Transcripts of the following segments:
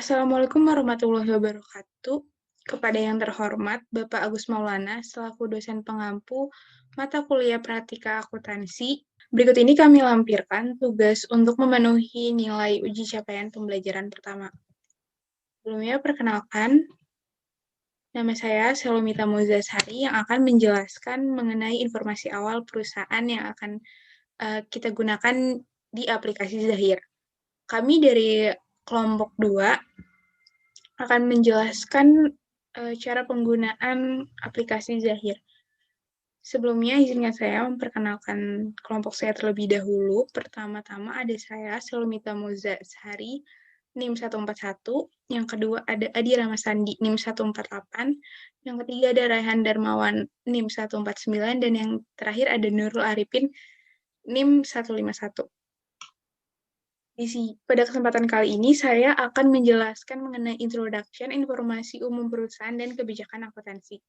Assalamualaikum warahmatullahi wabarakatuh. Kepada yang terhormat Bapak Agus Maulana selaku dosen pengampu mata kuliah Pratika Akuntansi, berikut ini kami lampirkan tugas untuk memenuhi nilai uji capaian pembelajaran pertama. Sebelumnya perkenalkan, nama saya Selomita Muzasari yang akan menjelaskan mengenai informasi awal perusahaan yang akan kita gunakan di aplikasi Zahir. Kami dari kelompok 2 akan menjelaskan cara penggunaan aplikasi Zahir. Sebelumnya, izinkan saya memperkenalkan kelompok saya terlebih dahulu. Pertama-tama ada saya, Selumita Muzasari, NIM 141. Yang kedua ada Adi Ramasandi, NIM 148. Yang ketiga ada Raihan Darmawan, NIM 149. Dan yang terakhir ada Nurul Arifin, NIM 151. Pada kesempatan kali ini, saya akan menjelaskan mengenai introduction, informasi umum perusahaan, dan kebijakan akuntansi.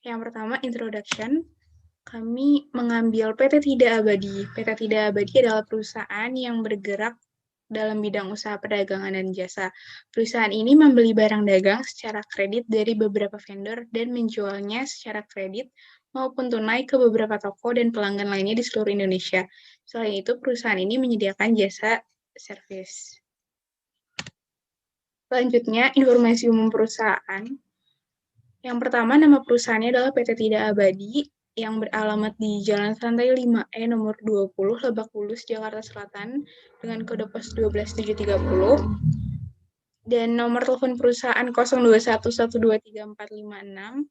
Yang pertama, introduction. Kami mengambil PT Tidak Abadi. PT Tidak Abadi adalah perusahaan yang bergerak dalam bidang usaha perdagangan dan jasa. Perusahaan ini membeli barang dagang secara kredit dari beberapa vendor dan menjualnya secara kredit maupun tunai ke beberapa toko dan pelanggan lainnya di seluruh Indonesia. Selain itu, perusahaan ini menyediakan jasa servis. Selanjutnya, informasi umum perusahaan. Yang pertama, nama perusahaannya adalah PT Tidak Abadi, yang beralamat di Jalan Santai 5E nomor 20, Lebak Bulus, Jakarta Selatan, dengan kode pos 12730. Dan nomor telepon perusahaan 0211234456,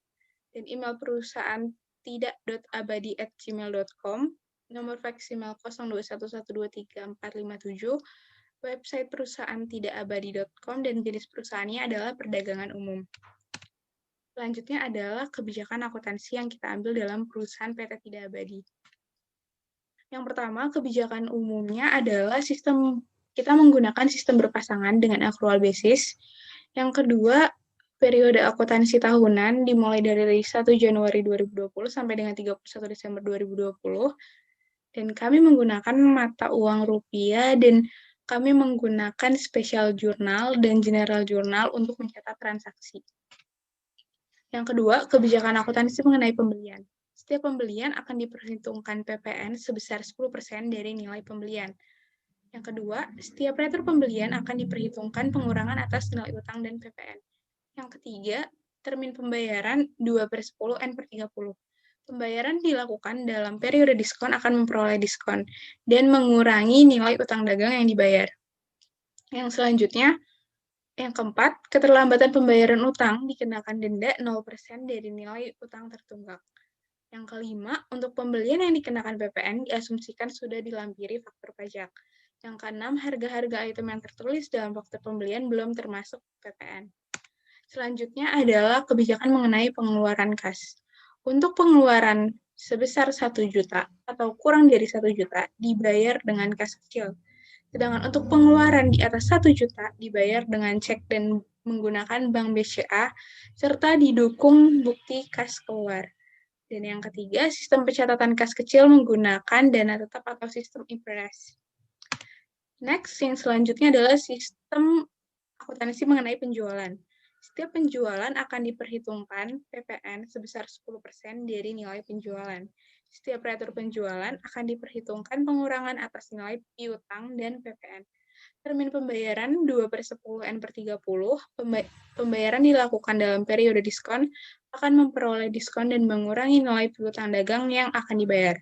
dan email perusahaan tidak.abadi@gmail.com, nomor fax email 0211234457, website perusahaan tidakabadi.com, dan jenis perusahaannya adalah perdagangan umum. Selanjutnya adalah kebijakan akuntansi yang kita ambil dalam perusahaan PT Tidak Abadi. Yang pertama, kebijakan umumnya adalah kita menggunakan sistem berpasangan dengan accrual basis. Yang kedua, periode akuntansi tahunan dimulai dari 1 Januari 2020 sampai dengan 31 Desember 2020. Dan kami menggunakan mata uang rupiah dan kami menggunakan special journal dan general journal untuk mencatat transaksi. Yang kedua, kebijakan akuntansi mengenai pembelian. Setiap pembelian akan diperhitungkan PPN sebesar 10% dari nilai pembelian. Yang kedua, setiap retur pembelian akan diperhitungkan pengurangan atas nilai utang dan PPN. Yang ketiga, termin pembayaran 2/10 N/30. Pembayaran dilakukan dalam periode diskon akan memperoleh diskon dan mengurangi nilai utang dagang yang dibayar. Yang selanjutnya, yang keempat, keterlambatan pembayaran utang dikenakan denda 0% dari nilai utang tertunggak. Yang kelima, untuk pembelian yang dikenakan PPN diasumsikan sudah dilampiri faktur pajak. Yang keenam, harga-harga item yang tertulis dalam faktur pembelian belum termasuk PPN. Selanjutnya adalah kebijakan mengenai pengeluaran kas. Untuk pengeluaran sebesar 1 juta atau kurang dari 1 juta dibayar dengan kas kecil. Sedangkan untuk pengeluaran di atas 1 juta dibayar dengan cek dan menggunakan bank BCA, serta didukung bukti kas keluar. Dan yang ketiga, sistem pencatatan kas kecil menggunakan dana tetap atau sistem IPRES. Next, yang selanjutnya adalah sistem akuntansi mengenai penjualan. Setiap penjualan akan diperhitungkan PPN sebesar 10% dari nilai penjualan. Setiap retur penjualan akan diperhitungkan pengurangan atas nilai piutang dan PPN. Termin pembayaran 2/10 N/30. Pembayaran dilakukan dalam periode diskon akan memperoleh diskon dan mengurangi nilai piutang dagang yang akan dibayar.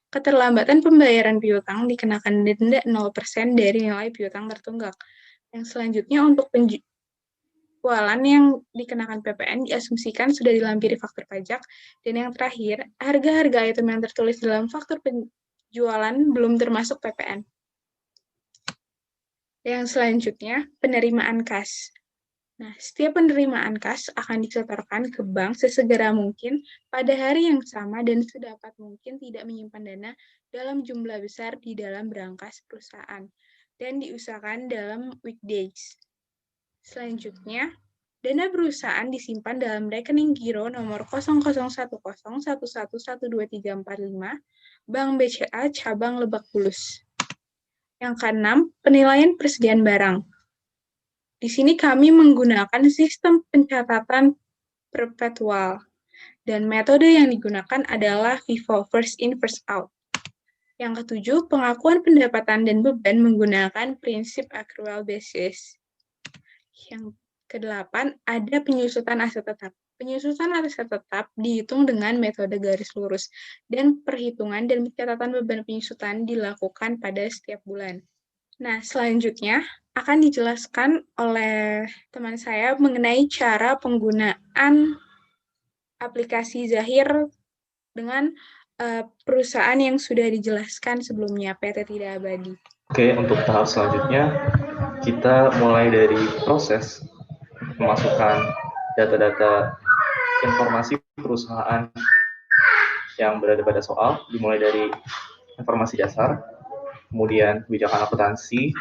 Keterlambatan pembayaran piutang dikenakan denda 0% dari nilai piutang tertunggak. Yang selanjutnya untuk penjualan yang dikenakan PPN diasumsikan sudah dilampiri faktur pajak. Dan yang terakhir, harga-harga item yang tertulis dalam faktur penjualan belum termasuk PPN. Yang selanjutnya, penerimaan kas. Nah, setiap penerimaan kas akan disetorkan ke bank sesegera mungkin pada hari yang sama dan sedapat mungkin tidak menyimpan dana dalam jumlah besar di dalam berangkas perusahaan dan diusahakan dalam weekdays. Selanjutnya, dana perusahaan disimpan dalam rekening giro nomor 001011112345 Bank BCA Cabang Lebak Bulus. Yang keenam, penilaian persediaan barang. Di sini kami menggunakan sistem pencatatan perpetual, dan metode yang digunakan adalah FIFO, first in, first out. Yang ketujuh, pengakuan pendapatan dan beban menggunakan prinsip accrual basis. Yang kedelapan, ada penyusutan aset tetap. Penyusutan aset tetap dihitung dengan metode garis lurus, dan perhitungan dan pencatatan beban penyusutan dilakukan pada setiap bulan. Nah, selanjutnya akan dijelaskan oleh teman saya mengenai cara penggunaan aplikasi Zahir dengan perusahaan yang sudah dijelaskan sebelumnya, PT Tidak Abadi. Oke, untuk tahap selanjutnya, kita mulai dari proses memasukkan data-data informasi perusahaan yang berada pada soal, dimulai dari informasi dasar, kemudian kebijakan akuntansi,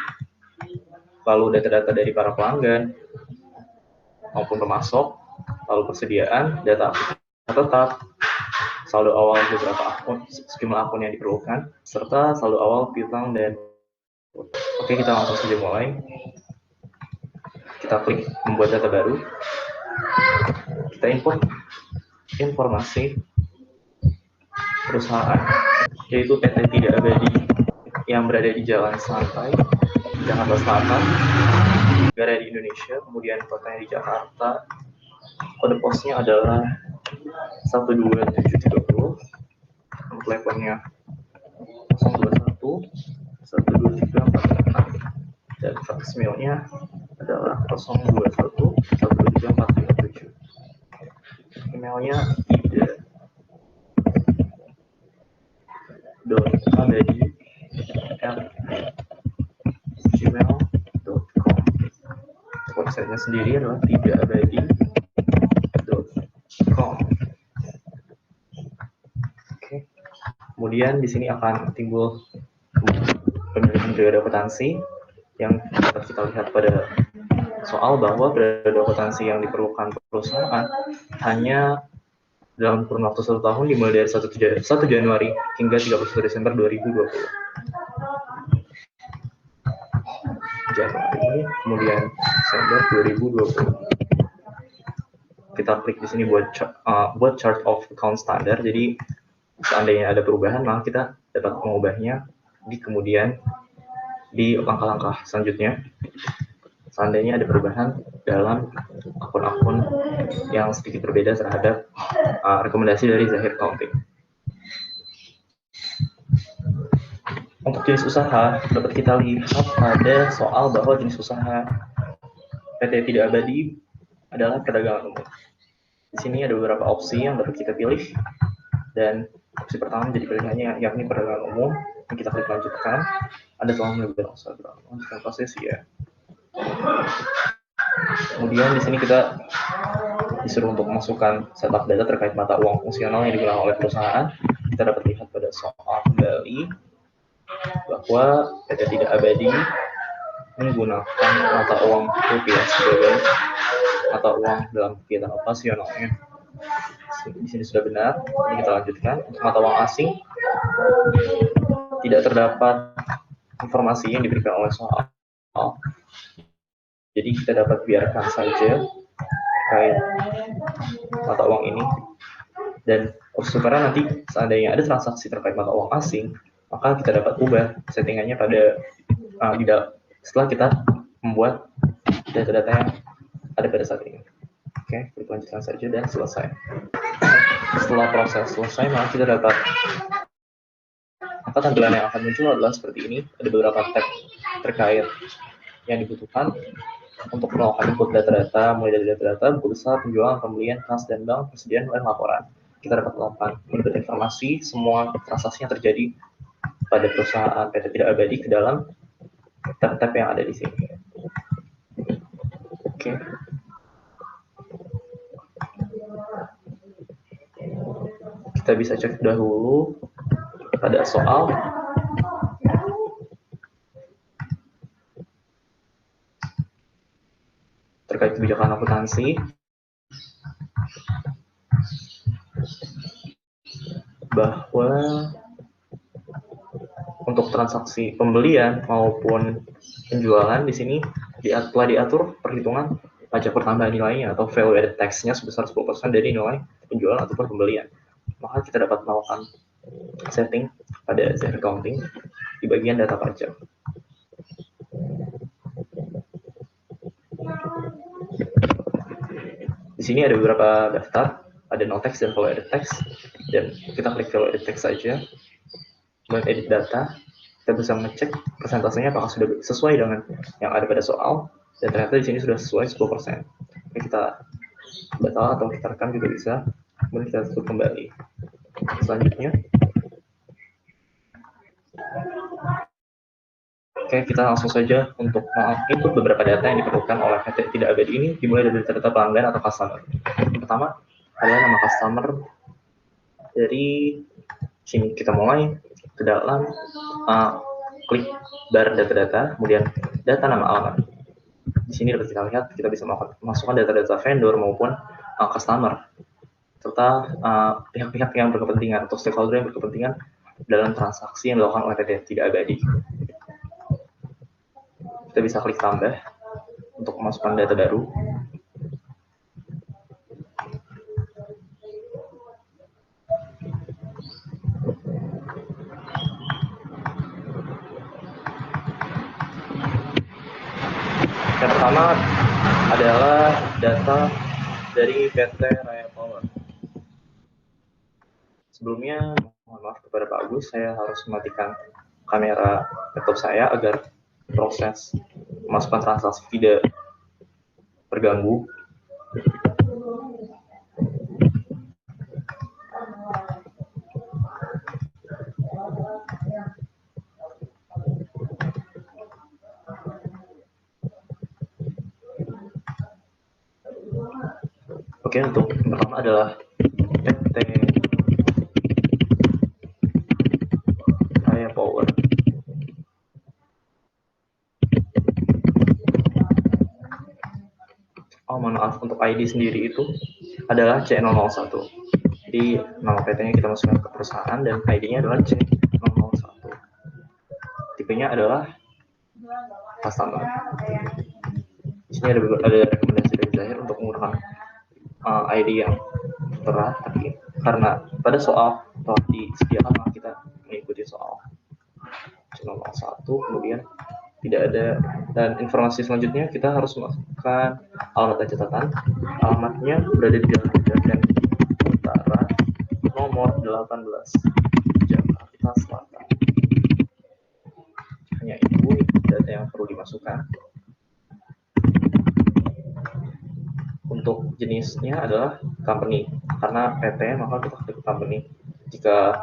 lalu data-data dari para pelanggan maupun pemasok, lalu persediaan, data tetap, saldo awal beberapa akun, sejumlah akun yang diperlukan, serta saldo awal piutang dan oke, kita langsung saja mulai. Kita klik membuat data baru. Kita input informasi perusahaan, yaitu PT Tidak Abadi yang berada di Jalan Santai, Jakarta Selatan, negara di Indonesia, kemudian kotanya di Jakarta. Kode posnya adalah 12730, nomor teleponnya 021 12346, dan fax mailnya adalah 021 12347. Emailnya tidak.abadi@gmail.com. Websitenya sendiri adalah tidakabadi.com. Oke. Kemudian di sini akan timbul pemilihan periode akuntansi yang dapat kita lihat pada soal bahwa periode akuntansi yang diperlukan perusahaan hanya dalam kurun waktu 1 tahun dimulai dari 1 Januari hingga 31 Desember 2020. Januari, kemudian Desember 2020. Kita klik di sini buat chart of account standar. Jadi seandainya ada perubahan, maka kita dapat mengubahnya di kemudian di langkah-langkah selanjutnya. Seandainya ada perubahan dalam akun-akun yang sedikit berbeda terhadap rekomendasi dari Zahir Accounting. Untuk jenis usaha, dapat kita lihat pada soal bahwa jenis usaha PT Tidak Abadi adalah perdagangan umum. Di sini ada beberapa opsi yang dapat kita pilih, dan opsi pertama menjadi pilihannya yakni perdagangan umum. Yang kita klik lanjutkan. Ada tolong lanjutkan proses ya. Kemudian di sini kita disuruh untuk memasukkan setup data terkait mata uang fungsional yang digunakan oleh perusahaan. Kita dapat lihat pada soal kembali bahwa PT Tidak Abadi menggunakan mata uang rupiah sebagai mata uang dalam kegiatan operasionalnya. Di sini sudah benar. Ini kita lanjutkan. Untuk mata uang asing tidak terdapat informasi yang diberikan oleh soal. Jadi kita dapat biarkan saja terkait mata uang ini. Dan karena nanti seandainya ada transaksi terkait mata uang asing, maka kita dapat ubah settingannya pada setelah kita membuat data-data yang ada pada saat ini. Oke, kita lanjutkan saja dan selesai. Setelah proses selesai, maka kita dapat tampilan yang akan muncul adalah seperti ini. Ada beberapa tab terkait yang dibutuhkan untuk melakukan input data-data, mulai dari data-data, buku besar, penjualan, pembelian, kas dan bank, persediaan, dan laporan. Kita dapat melakukan input informasi semua transaksi yang terjadi pada perusahaan PT Tidak Abadi ke dalam tab-tab yang ada di sini. Oke. Kita bisa cek dahulu pada soal. Terkait kebijakan akuntansi, bahwa untuk transaksi pembelian maupun penjualan di sini Telah diatur perhitungan pajak pertambahan nilainya atau value added tax-nya sebesar 10% dari nilai penjualan ataupun pembelian. Maka kita dapat melakukan setting pada Z accounting di bagian data pajak. Di sini ada beberapa daftar, ada no tax dan value added tax, dan kita klik value added tax saja. Kemudian edit data, kita bisa mengecek persentasenya apakah sudah sesuai dengan yang ada pada soal, dan ternyata di sini sudah sesuai 10%. Oke, kita batal atau kita rekam juga bisa, kemudian kita tutup kembali. Selanjutnya, oke, kita langsung saja untuk input beberapa data yang diperlukan oleh PT Tidak Abadi ini, dimulai dari data pelanggan atau customer. Yang pertama adalah nama customer. Dari sini kita mulai ke dalam, klik bar data-data, kemudian data nama alamat. Di sini dapat kita lihat, kita bisa masukkan data-data vendor maupun customer, serta pihak-pihak yang berkepentingan atau stakeholder yang berkepentingan dalam transaksi yang dilakukan oleh PT Tidak Abadi. Kita bisa klik tambah untuk memasukkan data baru. Yang pertama adalah data dari PT Raya Power. Sebelumnya, mohon maaf kepada Pak Agus, saya harus mematikan kamera laptop saya agar proses memasukkan transaksi tidak terganggu. Oke, untuk yang pertama adalah PT Raya Power. Oh, mohon maaf, untuk ID sendiri itu adalah C001. Jadi nama PT-nya kita masukkan ke perusahaan dan ID-nya adalah C001. Tipenya adalah customer. Di sini ada rekomendasi dari Zahir untuk menggunakan ID yang tertera, tapi karena pada soal telah disediakan maka kita mengikuti soal C001, kemudian tidak ada, dan informasi selanjutnya kita harus masukkan alamat dan catatan. Alamatnya berada di Jalan Pejaten Utara nomor 18 Jakarta Selatan. Hanya itu data yang perlu dimasukkan. Untuk jenisnya adalah company, karena PT maka kita klik company. Jika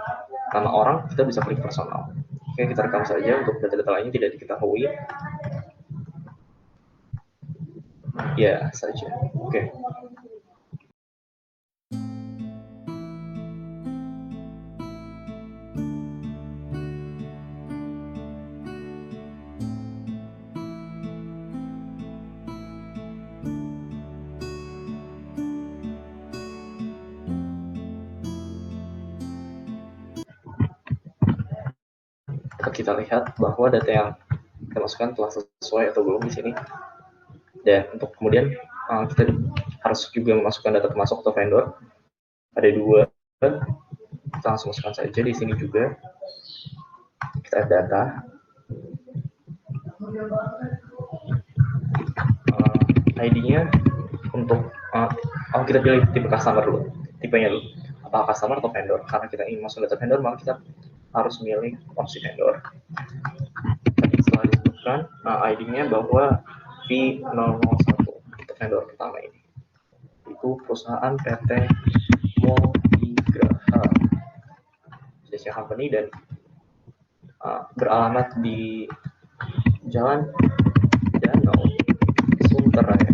nama orang kita bisa klik personal. Oke, kita rekam saja untuk data-data lainnya tidak diketahui. Ya saja. Oke. Kita lihat bahwa data yang kita masukkan telah sesuai atau belum di sini. Dan untuk kemudian kita harus juga memasukkan data termasuk atau vendor. Ada 2. Kita langsung masukkan saja di sini juga. Kita add data. ID-nya untuk kita pilih tipe customer dulu. Tipenya dulu. Apakah customer atau vendor? Karena kita ingin masuk data vendor, maka kita harus milih opsi vendor. Setelah disebutkan ID-nya bahwa V001 untuk vendor pertama ini, itu perusahaan PT Multigraha Indonesia Company dan beralamat di Jalan Danau Sunteraya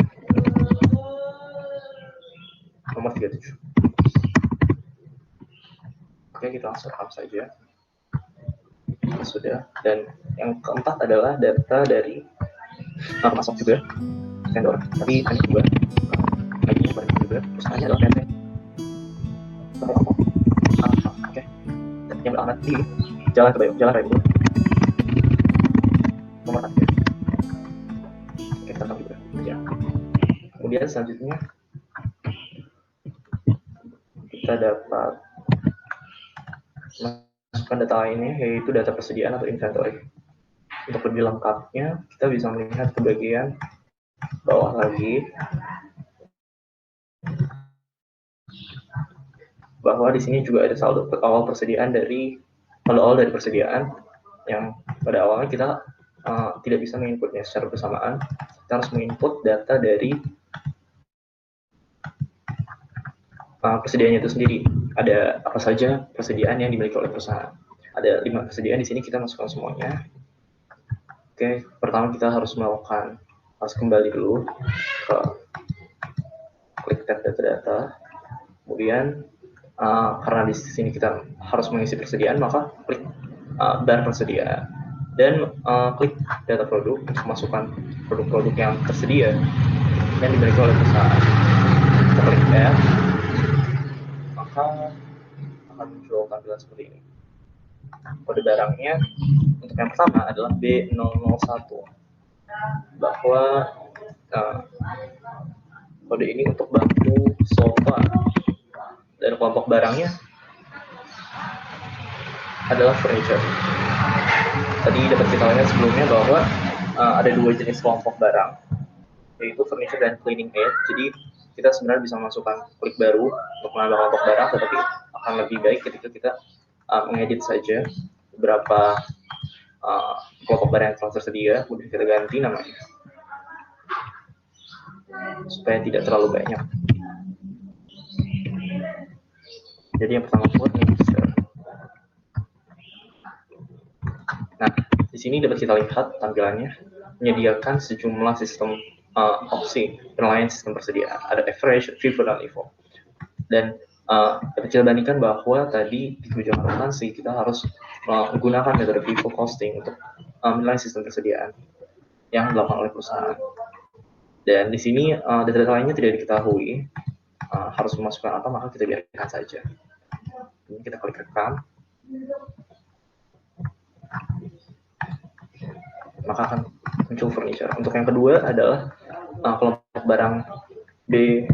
nomor 37. Oke, kita langsung rekam saja. Sudah. Dan yang keempat adalah data dari masuk juga vendor, tapi hanya 2. ID-nya berarti juga perusahaannya adalah PT. Oke. Yang beralamat di Jalan Raya Bogor nomor 3. Oke, kita Kemudian selanjutnya kita dapat masukkan data lainnya, yaitu data persediaan atau inventory. Untuk lebih lengkapnya, kita bisa melihat ke bagian bawah lagi, bahwa di sini juga ada saldo awal dari persediaan, yang pada awalnya kita tidak bisa menginputnya secara bersamaan. Kita harus menginput data dari persediaannya itu sendiri. Ada apa saja persediaan yang dimiliki oleh perusahaan. Ada 5 persediaan di sini, kita masukkan semuanya. Oke, pertama kita harus kembali dulu ke klik tab data. Kemudian karena di sini kita harus mengisi persediaan, maka klik bar persediaan dan klik data produk untuk masukkan produk-produk yang tersedia yang dimiliki oleh perusahaan. Kita klik add, maka akan muncul tampilan seperti ini. Kode barangnya untuk yang pertama adalah B001, bahwa kode ini untuk bangku sofa, dan kelompok barangnya adalah furniture. Tadi dapat kita lihat sebelumnya bahwa ada 2 jenis kelompok barang, yaitu furniture dan cleaning aid. Jadi kita sebenarnya bisa memasukkan klik baru untuk menambah kelompok barang, tetapi akan lebih baik ketika kita mengedit saja beberapa kelompok barang yang telah tersedia, kemudian kita ganti namanya supaya tidak terlalu banyak. Jadi yang pertama furniture. Nah, di sini dapat kita lihat tampilannya menyediakan sejumlah sistem opsi penilaian sistem persediaan. Ada average, FIFO, dan LIFO. Dan dapat kita bandingkan bahwa tadi di kebijakan akuntansi kita harus menggunakan metode FIFO costing untuk menilai sistem persediaan yang dilakukan oleh perusahaan. Dan di sini data-data lainnya tidak diketahui harus memasukkan apa, maka kita biarkan saja. Ini kita klik rekam, maka akan muncul furniture. Untuk yang kedua adalah kelompok barang B,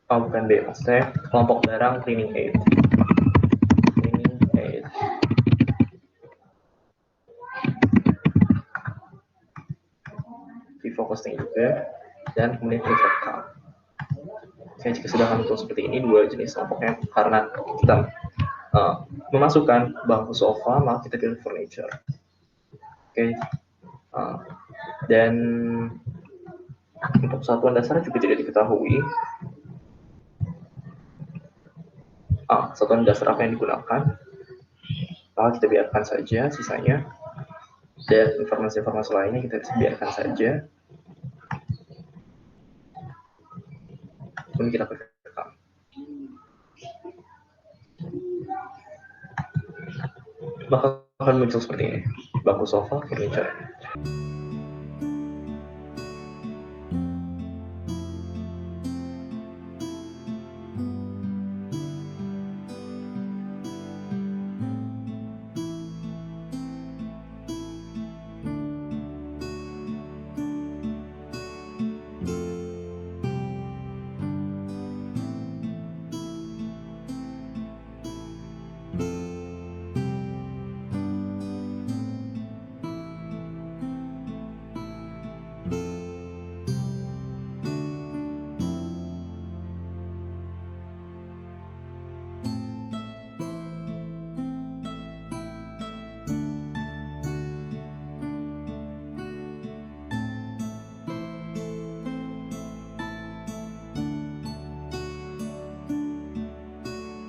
bukan B, maksudnya kelompok barang cleaning aid. FIFO costing juga, dan kemudian klik rekam. Oke, jika sudah muncul seperti ini 2 jenis kelompoknya, karena kita memasukkan bangku sofa, maka kita pilih furniture. Oke, dan untuk satuan dasarnya juga tidak diketahui. Satuan dasar apa yang digunakan, maka kita biarkan saja sisanya, dan informasi-informasi lainnya kita biarkan saja. Kemudian kita klik rekam. Maka akan muncul seperti ini, bangku sofa, furniture.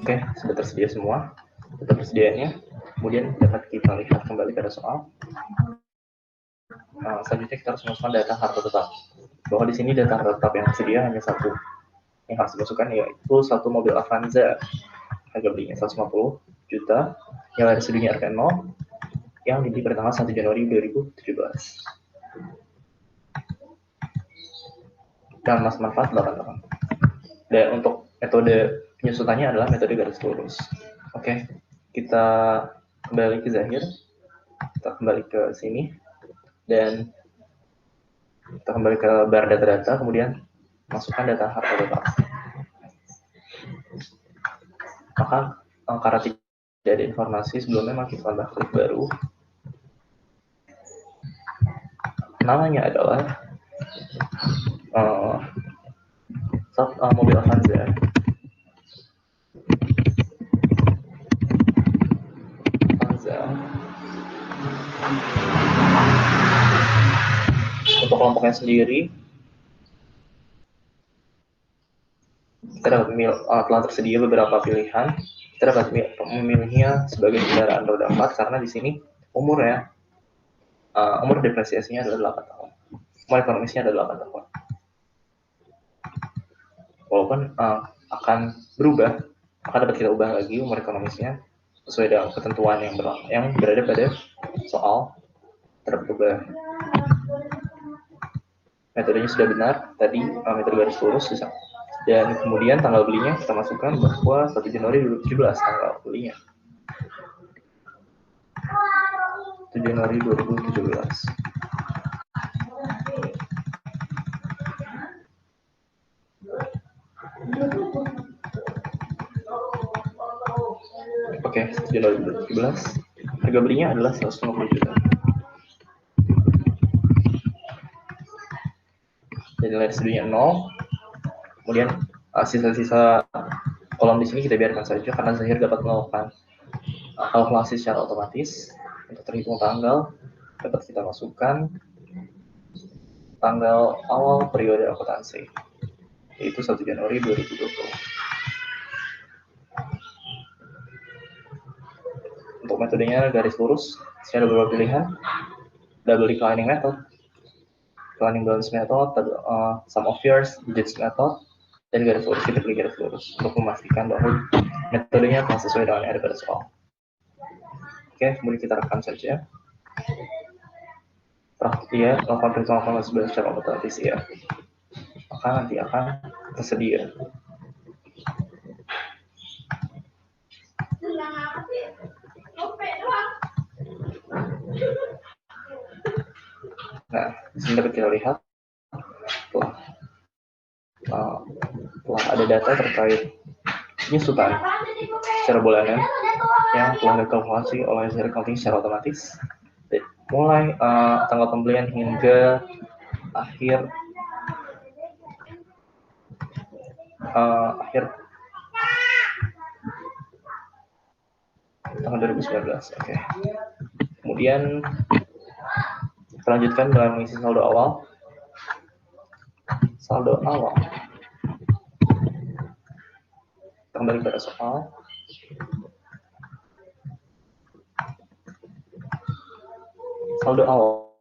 Oke, sudah tersedia semua data persediaannya. Kemudian dapat kita lihat kembali pada soal. Selanjutnya kita harus masukkan data harta tetap. Bahwa di sini data harta tetap yang tersedia hanya satu yang harus dimasukkan, yaitu satu mobil Avanza. Harga belinya 150 juta, yang ada residenya RK0, yang dibeli pada tanggal 1 Januari 2017. Dan mas manfaat 88. Dan untuk metode penyusutannya adalah metode garis lurus. Oke, kita kembali ke Zahir. Kita kembali ke sini. Dan Kita kembali ke bar data-data, kemudian masukkan data harta total. Maka karena tidak ada informasi sebelumnya, maka kita tambah klik baru. Namanya adalah mobil Avanza. Untuk kelompoknya sendiri, kita dapat telah tersedia beberapa pilihan. Kita dapat memilihnya sebagai kendaraan roda 4 karena di sini umur depresiasinya adalah 8 tahun. Umur ekonomisnya adalah 8 tahun. Walaupun akan berubah, akan dapat kita ubah lagi umur ekonomisnya sesuai dengan ketentuan yang berada pada soal terberubah. Metodenya sudah benar tadi, metode garis lurus bisa. Dan kemudian tanggal belinya kita masukkan bahwa 1 Januari 2017 tanggal belinya. 1 Januari 2017. Oke, 1 Januari 2017. Harga belinya adalah 150 juta. Dan nilai residenya 0. Kemudian sisa-sisa kolom di sini kita biarkan saja karena Zahir dapat melakukan kalkulasi secara otomatis. Untuk terhitung tanggal dapat kita masukkan tanggal awal periode akuntansi, yaitu 1 Januari 2020. Untuk metodenya garis lurus, ada beberapa pilihan. Double declining method, declining balance method, sum of years, digits method, dan garis lurus. Kita pilih garis lurus untuk memastikan bahwa metodenya telah sesuai dengan yang ada pada soal. Oke, kemudian kita rekam saja. Ya, lakukan perhitungan akumulasi balance secara otomatis ya. Maka nanti akan tersedia. Nah, di sini dapat kita lihat telah ada data terkait penyusutan secara bulanan yang telah dikalkulasi oleh Zahir Accounting secara otomatis mulai tanggal pembelian hingga akhir tahun 2019. Oke. Kemudian kita lanjutkan dengan mengisi saldo awal. Saldo awal. Kembali pada soal. Saldo awal.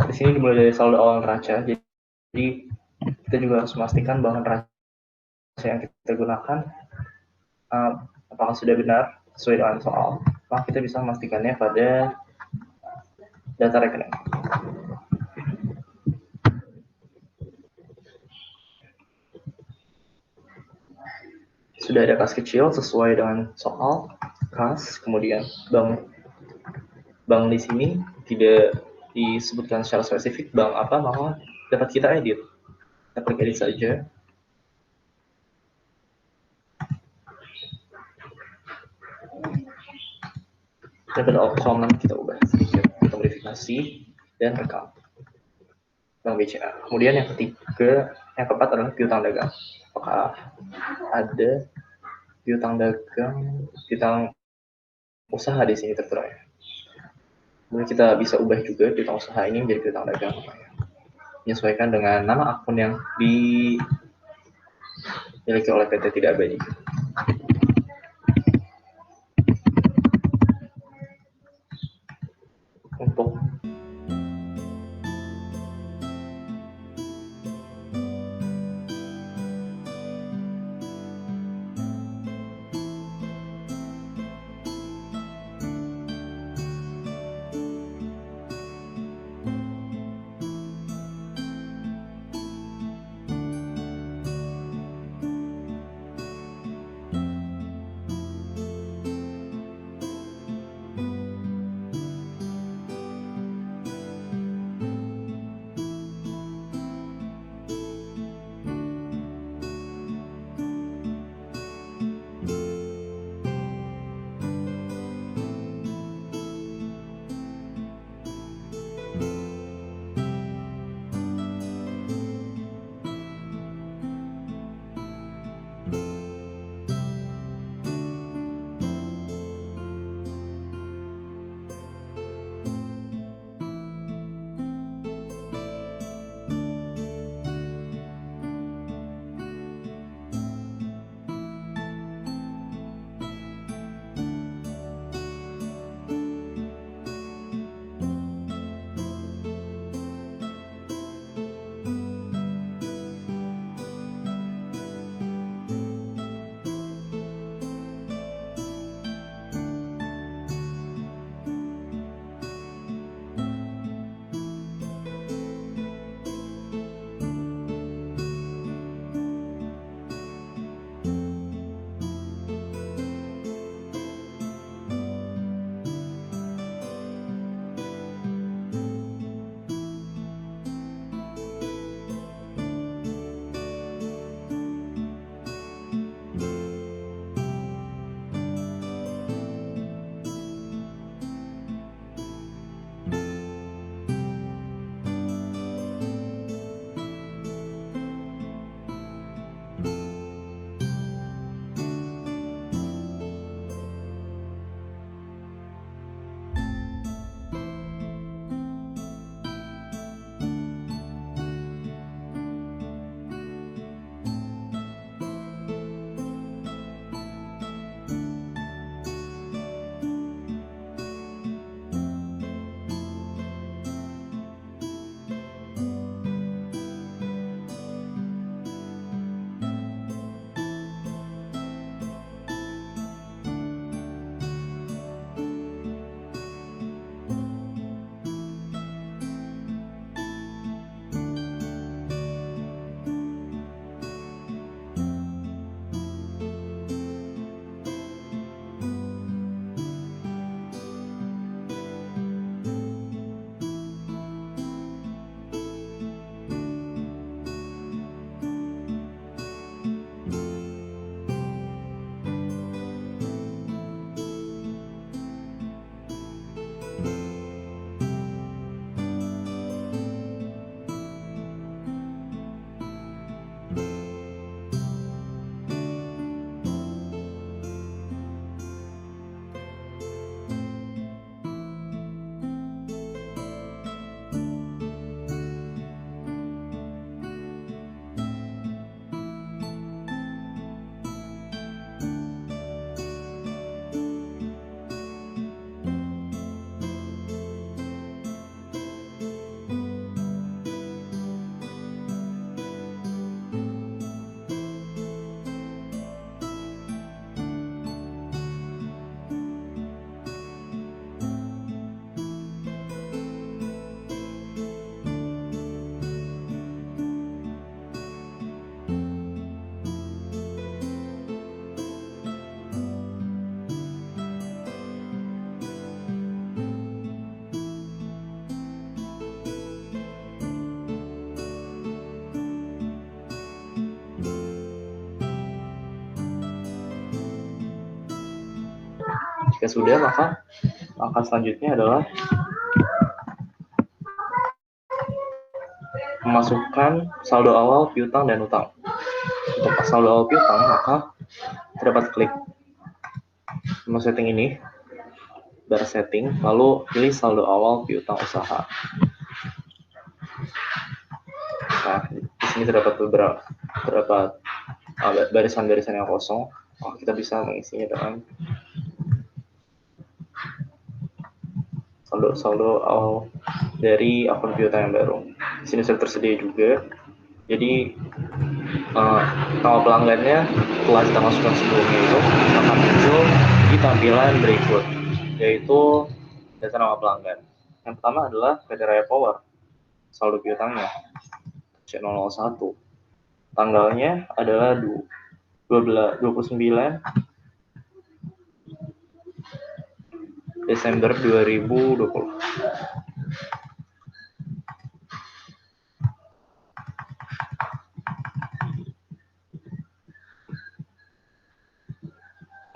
Di sini dimulai dari saldo awal neraca. Jadi kita juga harus memastikan bahwa neraca yang kita gunakan apakah sudah benar sesuai dengan soal. Maka kita bisa memastikannya pada data rekening. Sudah ada kas kecil sesuai dengan soal kas, kemudian bank di sini tidak disebutkan secara spesifik bank apa, maka dapat kita edit. Kita klik edit saja. Dan pada kolom kita ubah sedikit untuk verifikasi dan rekam. Bank BCA. Kemudian yang keempat adalah piutang dagang. Apakah ada piutang dagang, piutang usaha di sini tertera ya? Kemudian kita bisa ubah juga piutang usaha ini menjadi piutang dagang. Menyesuaikan dengan nama akun yang dimiliki oleh PT Tidak Abadi. Untuk Jika sudah, maka langkah selanjutnya adalah memasukkan saldo awal piutang dan utang. Untuk saldo awal piutang, maka terdapat klik menu setting ini, bar setting, lalu pilih saldo awal piutang usaha. Nah, di sini terdapat beberapa barisan-barisan yang kosong. Kita bisa mengisinya dengan saldo awal dari akun piutang yang baru. Di sini sudah tersedia juga. Jadi nama pelanggannya telah kita masukkan sebelumnya itu akan muncul di tampilan berikut, yaitu data nama pelanggan. Yang pertama adalah PT Raya Power, saldo piutangnya C001. Tanggalnya adalah 29 Desember 2020.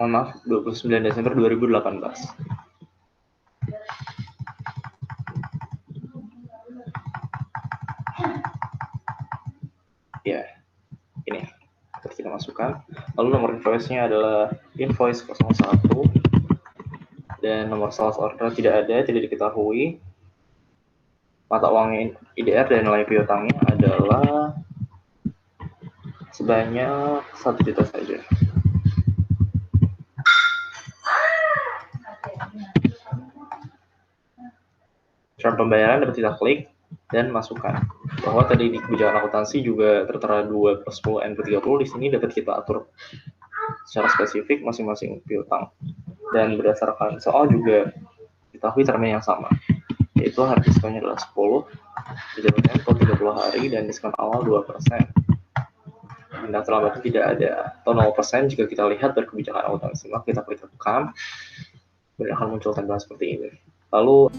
Maaf, 29 Desember 2018. Ya, ini kita masukkan. Lalu nomor invoice-nya adalah invoice 01 dan nomor sales order tidak diketahui. Mata uangnya IDR dan nilai piutangnya adalah sebanyak 1 juta saja. Cara pembayaran dapat kita klik dan masukkan. Bahwa tadi di kebijakan akuntansi juga tertera 2/10 N/30, di sini dapat kita atur secara spesifik masing-masing piutang. Dan berdasarkan soal juga diketahui termnya yang sama, yaitu harga diskonnya adalah 10, dijamin tempo 30 hari, dan diskon awal 2%. Denda terlambat tidak ada, atau 0% jika kita lihat dari kebijakan akuntansi. Maka kita klik rekam, dan akan muncul tampilan seperti ini. Lalu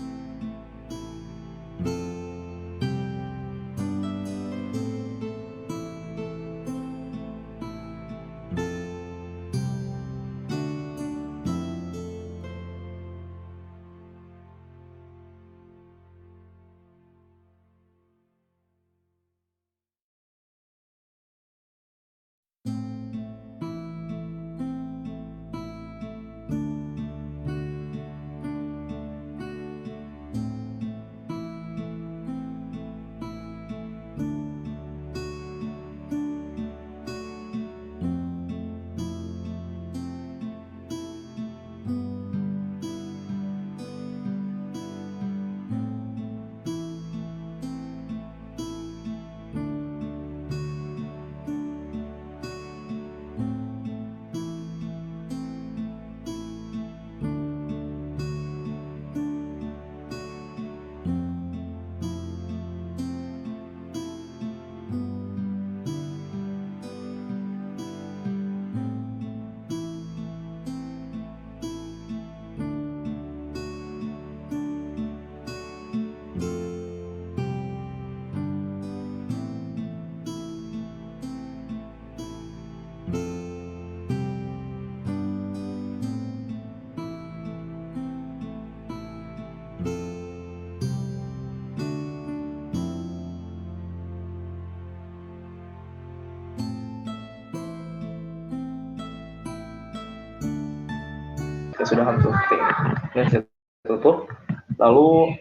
kita sudah hampir seperti ini. Dan saya tutup. Lalu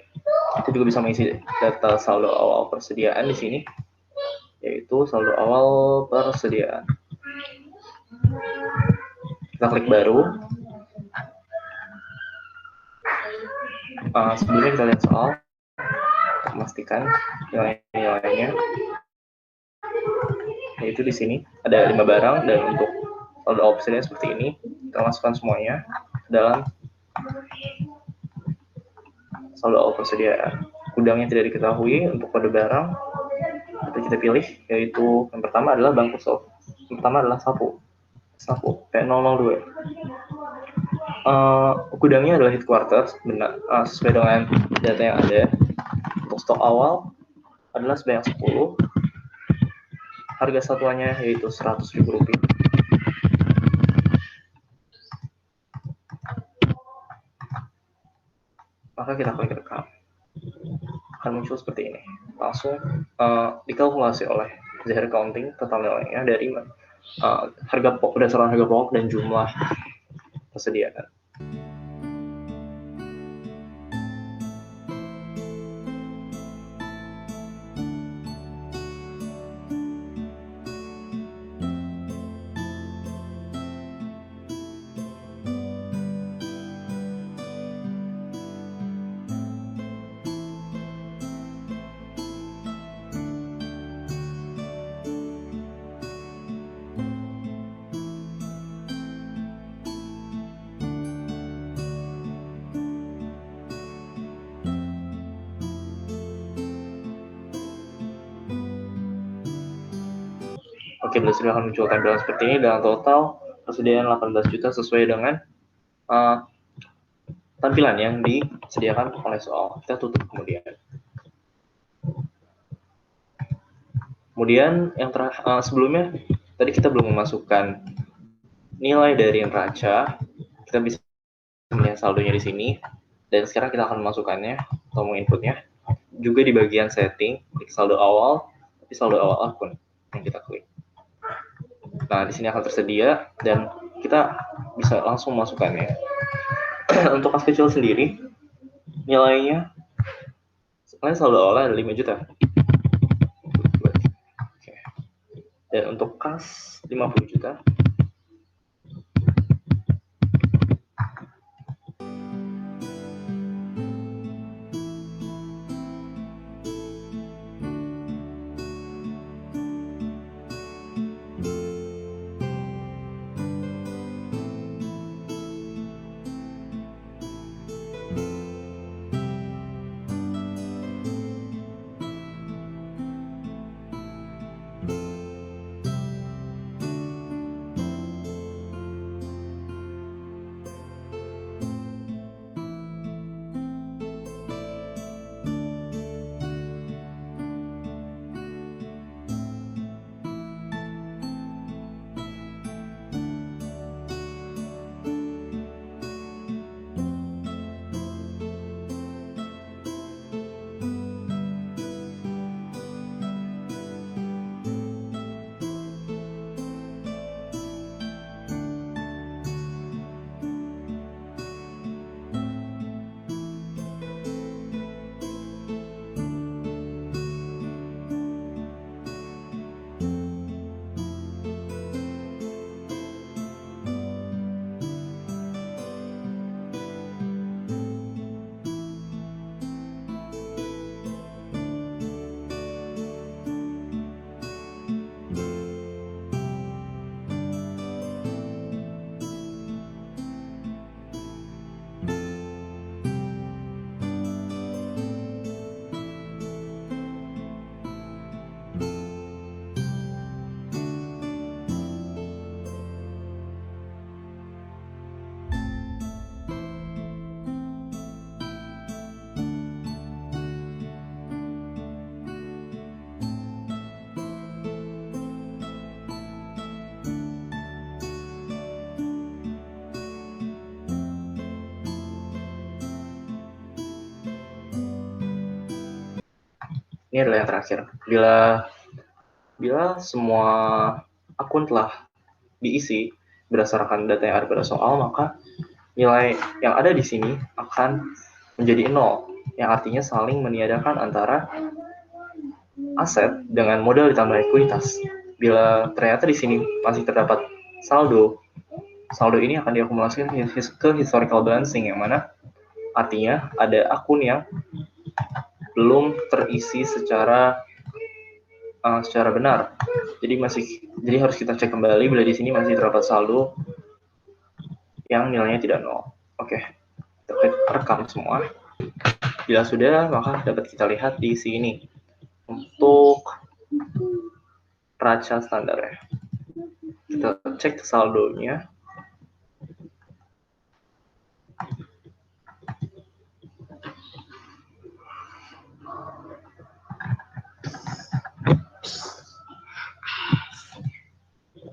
kita juga bisa mengisi data saldo awal persediaan di sini, yaitu saldo awal persediaan. Kita klik baru. Sebelumnya kita lihat soal, untuk memastikan nilai-nilainya, yaitu di sini ada 5 barang, dan untuk saldo awal persediaan seperti ini, kita masukkan semuanya dalam saldo awal persediaan. Gudangnya tidak diketahui. Untuk kode barang itu kita pilih, yaitu yang pertama adalah bangku soft, yang pertama adalah sapu P002. Gudangnya adalah headquarters, benar, sesuai dengan data yang ada. Untuk stok awal adalah sebanyak 10. Harga satuannya yaitu Rp100.000. maka kita klik rekam. Akan muncul seperti ini. Langsung dikalkulasi oleh Zahir Accounting total nilainya dari berdasarkan harga pokok dan jumlah persediaan. Oke, berhasil akan muncul tampilan seperti ini dengan total persediaan 18 juta sesuai dengan tampilan yang disediakan oleh soal. Kita tutup kemudian. Kemudian yang sebelumnya tadi kita belum memasukkan nilai dari neraca. Kita bisa melihat saldonya di sini. Dan sekarang kita akan memasukkannya atau menginputnya. Juga di bagian setting, klik saldo awal, tapi saldo awal akun yang kita klik. Nah, di sini akan tersedia dan kita bisa langsung memasukkannya. Untuk kas kecil sendiri, nilainya sebenarnya saldo awalnya ada 5 juta. Oke. Dan untuk kas 50 juta, ini adalah yang terakhir. Bila semua akun telah diisi berdasarkan data yang ada pada soal, maka nilai yang ada di sini akan menjadi 0, yang artinya saling meniadakan antara aset dengan modal ditambah ekuitas. Bila ternyata di sini masih terdapat saldo ini akan diakumulasikan ke historical balancing, yang mana artinya ada akun yang belum terisi secara benar. Jadi harus kita cek kembali bila di sini masih terdapat saldo yang nilainya tidak 0. Oke, kita klik rekam semua. Bila sudah, maka dapat kita lihat di sini untuk neraca standar ya. Kita cek saldonya.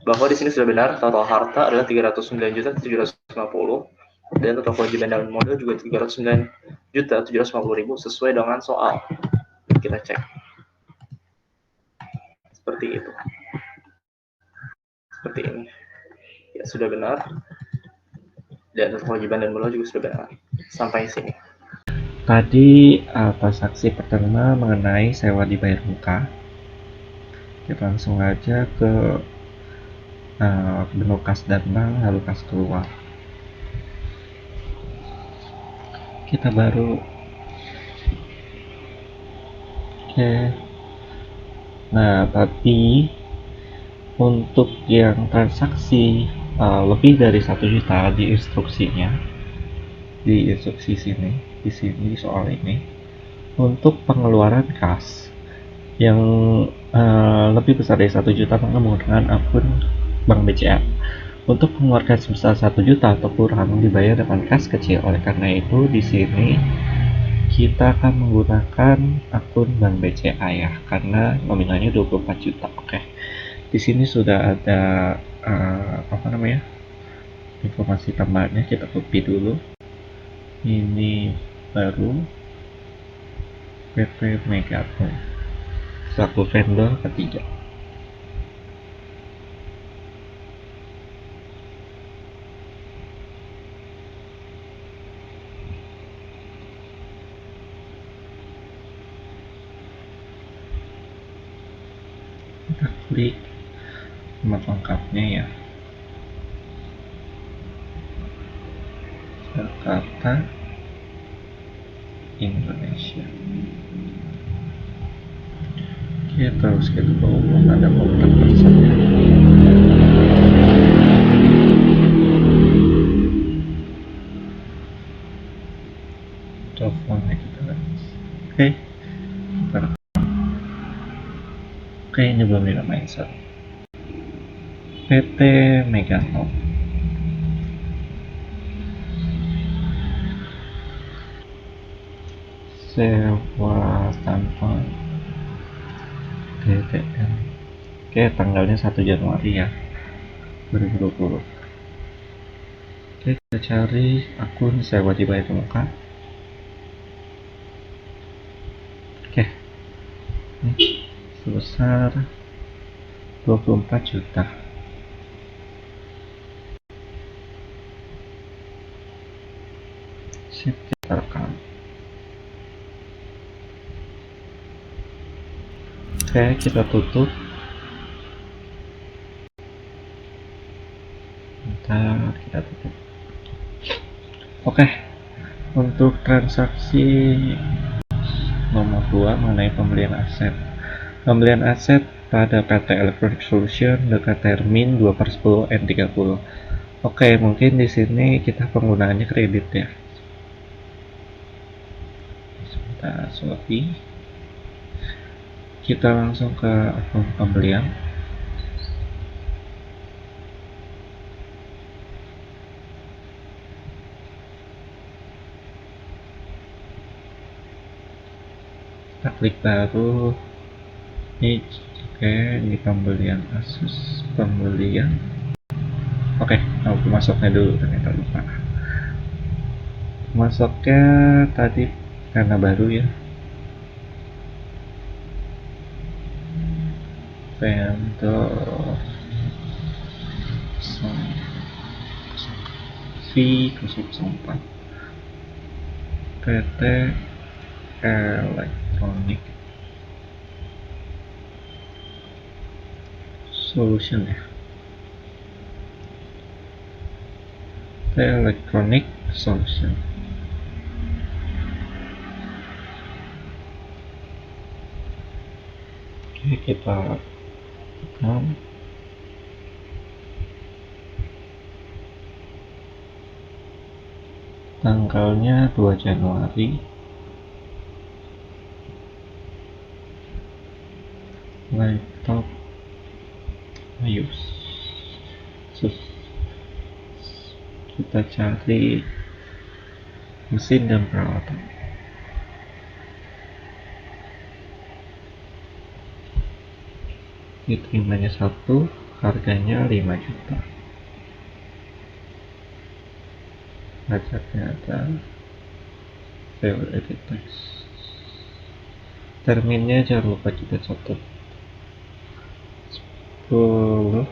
Bahwa di sini sudah benar total harta adalah 309.750, Dan total kewajiban dan modal juga 309.750.000 sesuai dengan soal. Kita cek. Seperti itu. Seperti ini. Ya, sudah benar. Dan kewajiban dan modal juga sudah benar. Sampai sini. Tadi transaksi pertama mengenai sewa dibayar muka. Kita langsung aja ke menu kas datang lalu kas keluar. Kita baru oke. Nah, tapi untuk yang transaksi lebih dari 1 juta di instruksinya, di instruksi di sini soal ini, untuk pengeluaran kas yang lebih besar dari 1 juta maka menggunakan akun Bank BCA. Untuk pengeluaran sebesar 1 juta atau kurang dibayar dengan kas kecil. Oleh karena itu di sini kita akan menggunakan akun Bank BCA ya, karena nominalnya 24 juta. Oke. Di sini sudah ada informasi tambahannya, kita copy dulu. Ini baru PT Megaton selaku vendor ketiga. Kita klik nomor lengkapnya ya, Jakarta Indonesia. Oke, terus kita hubung ada kontak personnya. Teleponnya kita lihat. Oke, kita rekam. Oke, ini belum dinamain PT Megaton. Sewa tanpa DTM. Oke, tanggalnya 1 Januari ya 2020. Oke, kita cari akun sewa dibayar muka. Oke, ini sebesar 24 juta. Sip, kita rekam. Oke, kita tutup. Bentar, kita tutup. Oke, untuk transaksi nomor 2 mengenai pembelian aset. Pembelian aset pada PT Electronic Solution dekat termin 2/10 N30. Oke, mungkin di sini kita penggunaannya kredit ya. Sebentar, Shopee. Kita langsung ke akun pembelian. Kita klik baru. Ini oke, ini pembelian Asus pembelian. Oke, aku masuknya dulu, ternyata lupa. Masuknya tadi karena baru ya. Vendor V004 PT Electronic Solution ya. PT Electronic Solution. Oke, kita rekam. Tanggalnya 2 Januari. Laptop Asus. Kita cari mesin dan peralatan. Diterimanya 1, harganya 5 juta. pajaknya ada, saya edit text, terminnya jangan lupa kita catat 10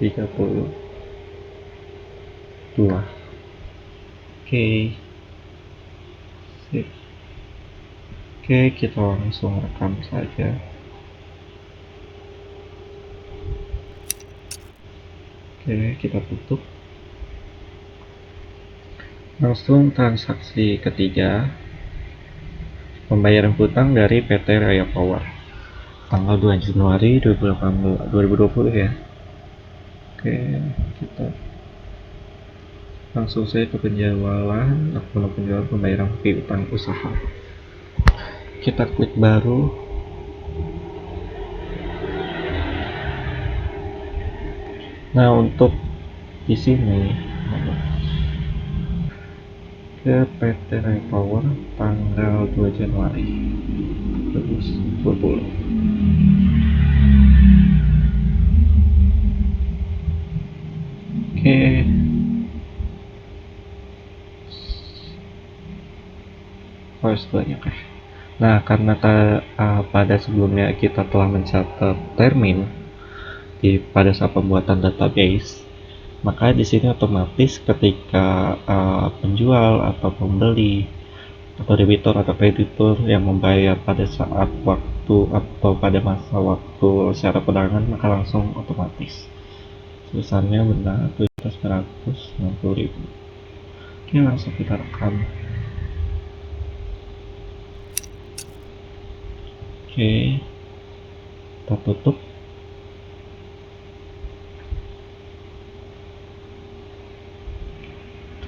32. Oke, sip. Oke, kita langsung rekam saja. Oke, kita tutup. Langsung transaksi ketiga, pembayaran hutang dari PT Raya Power tanggal 2 Januari 2020 ya. Oke, kita langsung saja ke penjualan, akun penjualan pembayaran fee utang usaha. Kita klik baru. Nah, untuk di sini ke PT Raya Power tanggal 2 Januari 2020. Oke. Harus banyak ya. Nah, karena pada sebelumnya kita telah mencatat termin pada saat pembuatan database, maka di sini otomatis ketika penjual atau pembeli atau debitur atau kreditur yang membayar pada saat waktu atau pada masa waktu secara perdagangan, maka langsung otomatis sebesarnya benar 7.960.000. Oke, langsung kita rekam. Oke, kita tutup.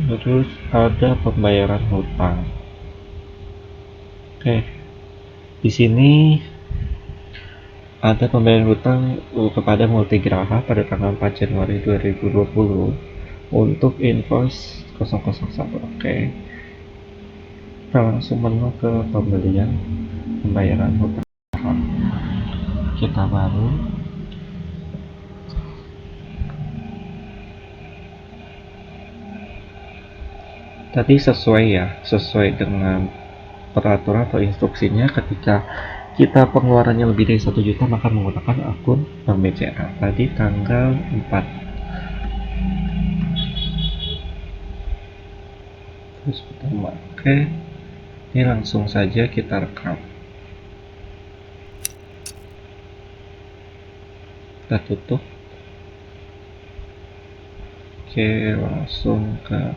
Terus ada pembayaran hutang. Oke, di sini ada pembayaran hutang kepada Multigraha pada tanggal 4 Januari 2020 untuk invoice 001. Oke, kita langsung menu ke pembelian pembayaran hutang. Kita baru. Tadi sesuai dengan peraturan atau instruksinya, ketika kita pengeluarannya lebih dari 1 juta maka menggunakan akun Bank BCA. Tadi tanggal 4. Terus pertama. Oke, ini langsung saja kita rekam. Kita tutup. Oke, langsung ke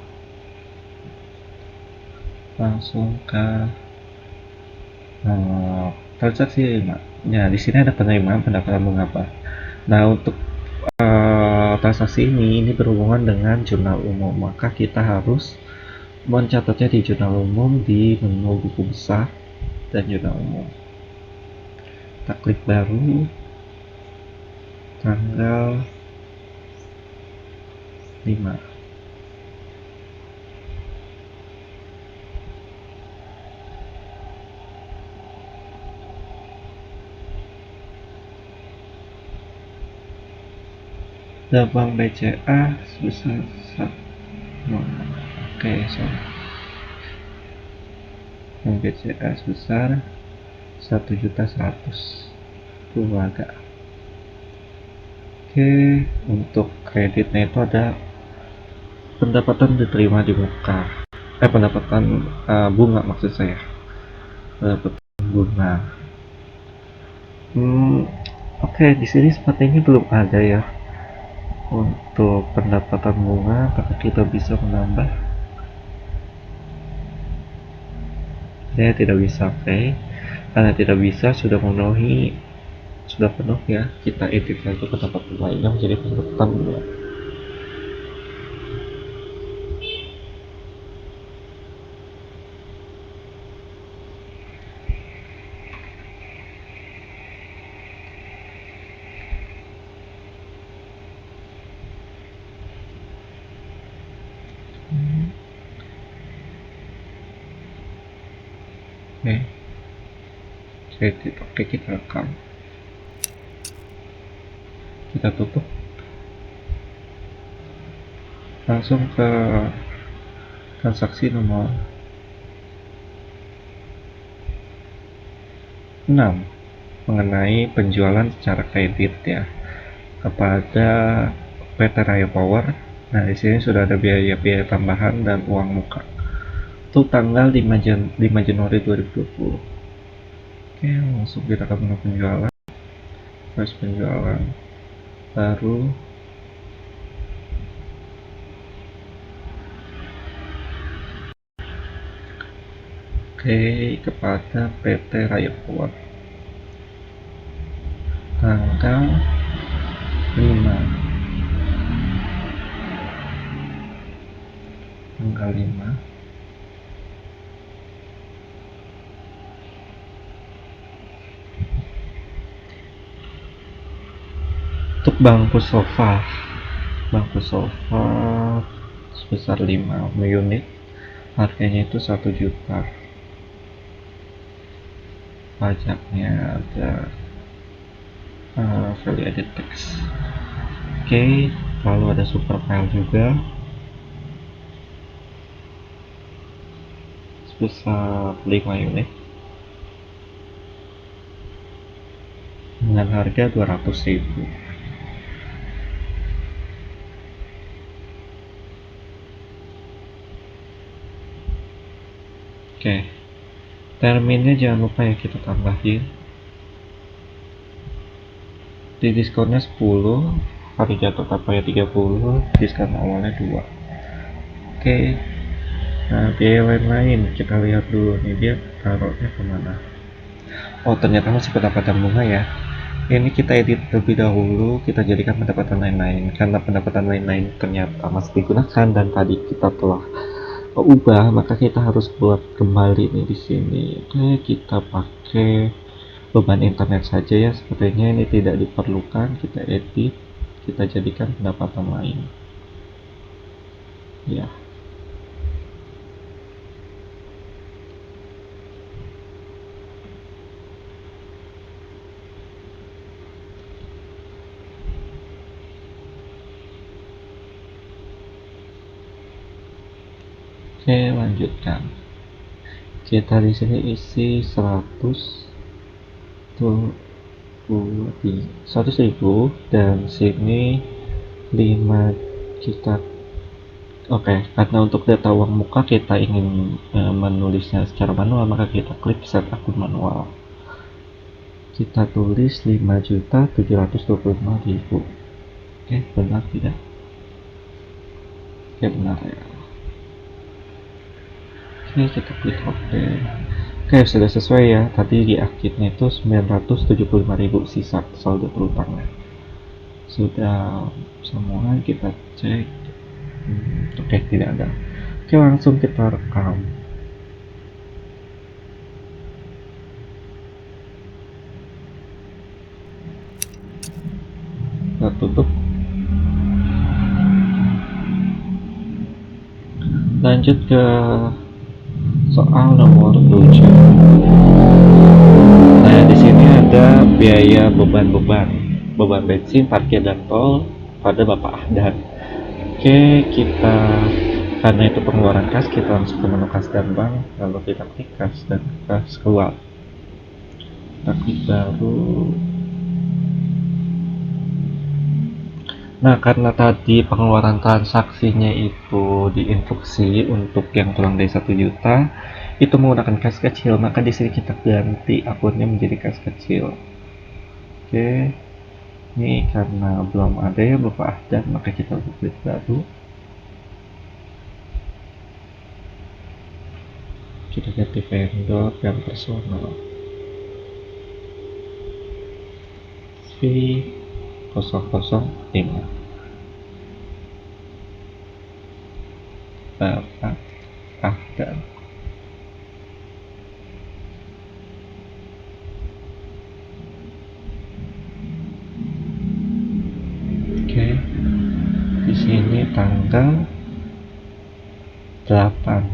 transaksi 5. Ya, di sini ada penerimaan pendapatan mengapa. Nah, untuk transaksi ini berhubungan dengan jurnal umum, maka kita harus mencatatnya di jurnal umum di menu buku besar dan jurnal umum. Kita klik baru, tanggal 5. Dan Bank BCA sebesar 1. Oke, sorry. Bank BCA sebesar 1.100.000 keluarga. Oke, untuk kreditnya itu ada pendapatan diterima di muka. Pendapatan bunga maksud saya. Pendapatan bunga. Oke, di sini sepertinya belum ada ya untuk pendapatan bunga. Apakah kita bisa menambah? Saya tidak bisa. Oke, karena tidak bisa, sudah penuh ya, kita edit saja pendapatan lainnya menjadi pendapatan bunga. Oke, oke, kita rekam, kita tutup, langsung ke Transaksi nomor 6 mengenai penjualan secara kredit ya kepada PT Raya Power. Nah, di sini sudah ada biaya-biaya tambahan dan uang muka. Untuk tanggal 5 Januari 2020. Oke, langsung kita ke menu penjualan. Proses penjualan baru. Oke, kepada PT Raya Power. Tanggal 5 untuk bangku sofa sebesar 5 unit, harganya itu 1 juta. Pajaknya ada value added tax. Oke, lalu ada super file juga sebesar 5 unit dengan harga 200.000. Oke, terminnya jangan lupa ya kita tambahin. Di diskonnya 10, hari jatuh tapanya 30, diskon awalnya 2. Oke, nah biaya lain-lain kita lihat dulu nih, dia taruhnya kemana. Oh, ternyata masih pendapatan bunga ya. Ini kita edit terlebih dahulu, kita jadikan pendapatan lain-lain karena pendapatan lain-lain ternyata masih digunakan dan tadi kita telah ubah, maka kita harus buat kembali nih di sini. Oke, kita pakai beban internet saja ya, sepertinya ini tidak diperlukan. Kita edit, kita jadikan pendapatan lain ya. Oke, lanjutkan. Kita di sini isi 100.000 dan sini 5 kita. Oke, karena untuk data uang muka kita ingin menulisnya secara manual, maka kita klik set akun manual. Kita tulis 5.725.000. Oke, benar tidak? Oke, benar ya. Oke, kita klik OK. Oke, sudah sesuai ya. Tadi di akhirnya itu 975.000 sisa saldo berutangnya. Sudah semua, kita cek. Oke, tidak ada. Oke, langsung kita rekam. Kita tutup. Lanjut ke soal nomor 7. Nah, di sini ada biaya beban bensin, parkir dan tol pada Bapak Ahdan. Oke, kita karena itu pengeluaran kas, kita langsung ke menu kas dan bank, lalu kita klik kas dan kas keluar. Kita klik baru. Nah, karena tadi pengeluaran transaksinya itu diinstruksi untuk yang kurang dari 1 juta itu menggunakan kas kecil, maka di sini kita ganti akunnya menjadi kas kecil. Oke, ini karena belum ada ya Bapak Ahdan, maka kita klik baru. Kita ganti vendor dan personal. V005 Bapak Ahdan. Oke, di sini tanggal 8.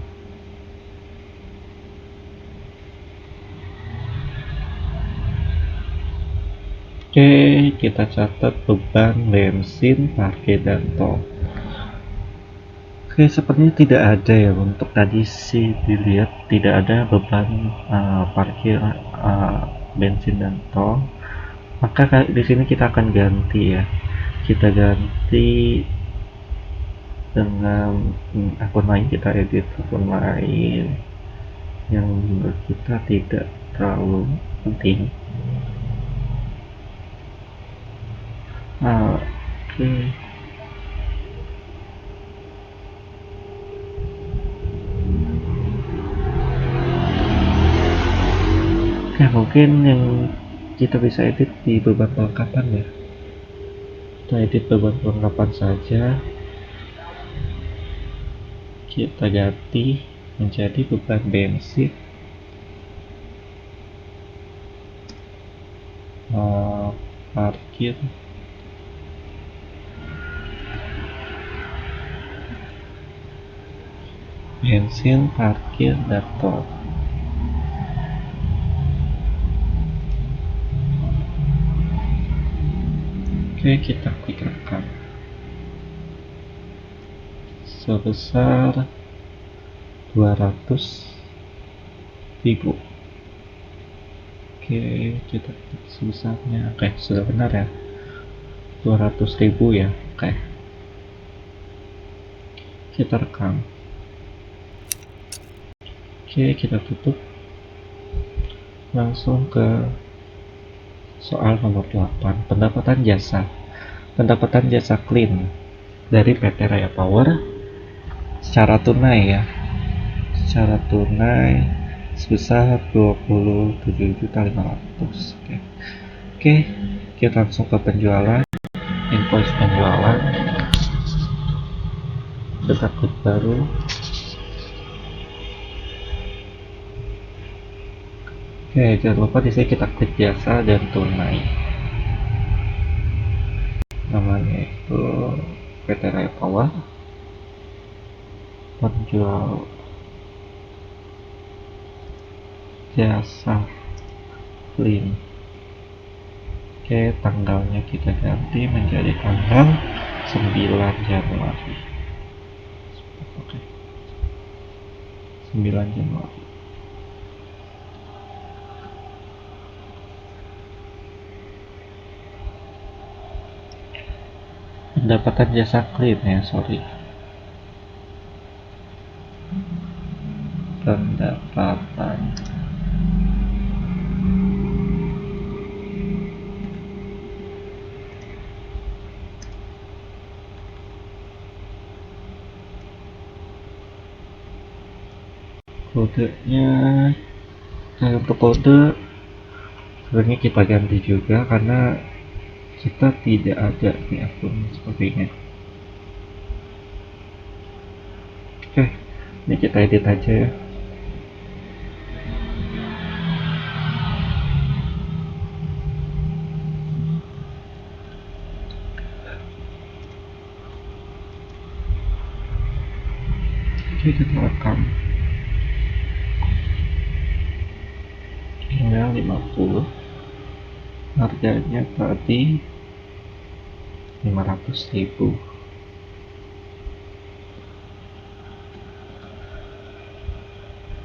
Oke, kita catat beban bensin, parkir dan tol. Oke, sepertinya tidak ada ya untuk tadi sih dilihat tidak ada beban parkir bensin dan tol. Maka di sini kita akan ganti ya. Kita ganti dengan akun lain, kita edit akun lain yang menurut kita tidak terlalu penting. Oke. Oke, mungkin yang kita bisa edit di beban perlengkapan ya. Kita edit beban perlengkapan saja. Kita ganti menjadi beban bensin parkir bensin, parkir, dan tol. Oke, kita klik rekam sebesar 200.000. Oke, kita klik sebesarnya. Oke, sudah benar ya, 200.000 ya. Oke, kita rekam. Oke, kita tutup. Langsung ke soal nomor 8, pendapatan jasa. Pendapatan jasa clean dari PT Raya Power secara tunai ya. Secara tunai sebesar 27.500.000. Oke, kita langsung ke penjualan. Invoice penjualan. Kita klik baru. Oke, jangan lupa di sini kita klik jasa dan tunai. Namanya itu PT Raya Power. Penjual jasa clean. Oke, tanggalnya kita ganti menjadi tanggal 9 Januari. Oke, 9 Januari. Pendapatan jasa clean ya, sorry. Pendapatan kodenya untuk kode sebenarnya kita ganti juga karena kita tidak ada di akun sepertinya. Oke, ini kita edit aja ya. Oke, kita rekam email 50, harganya tadi 500.000.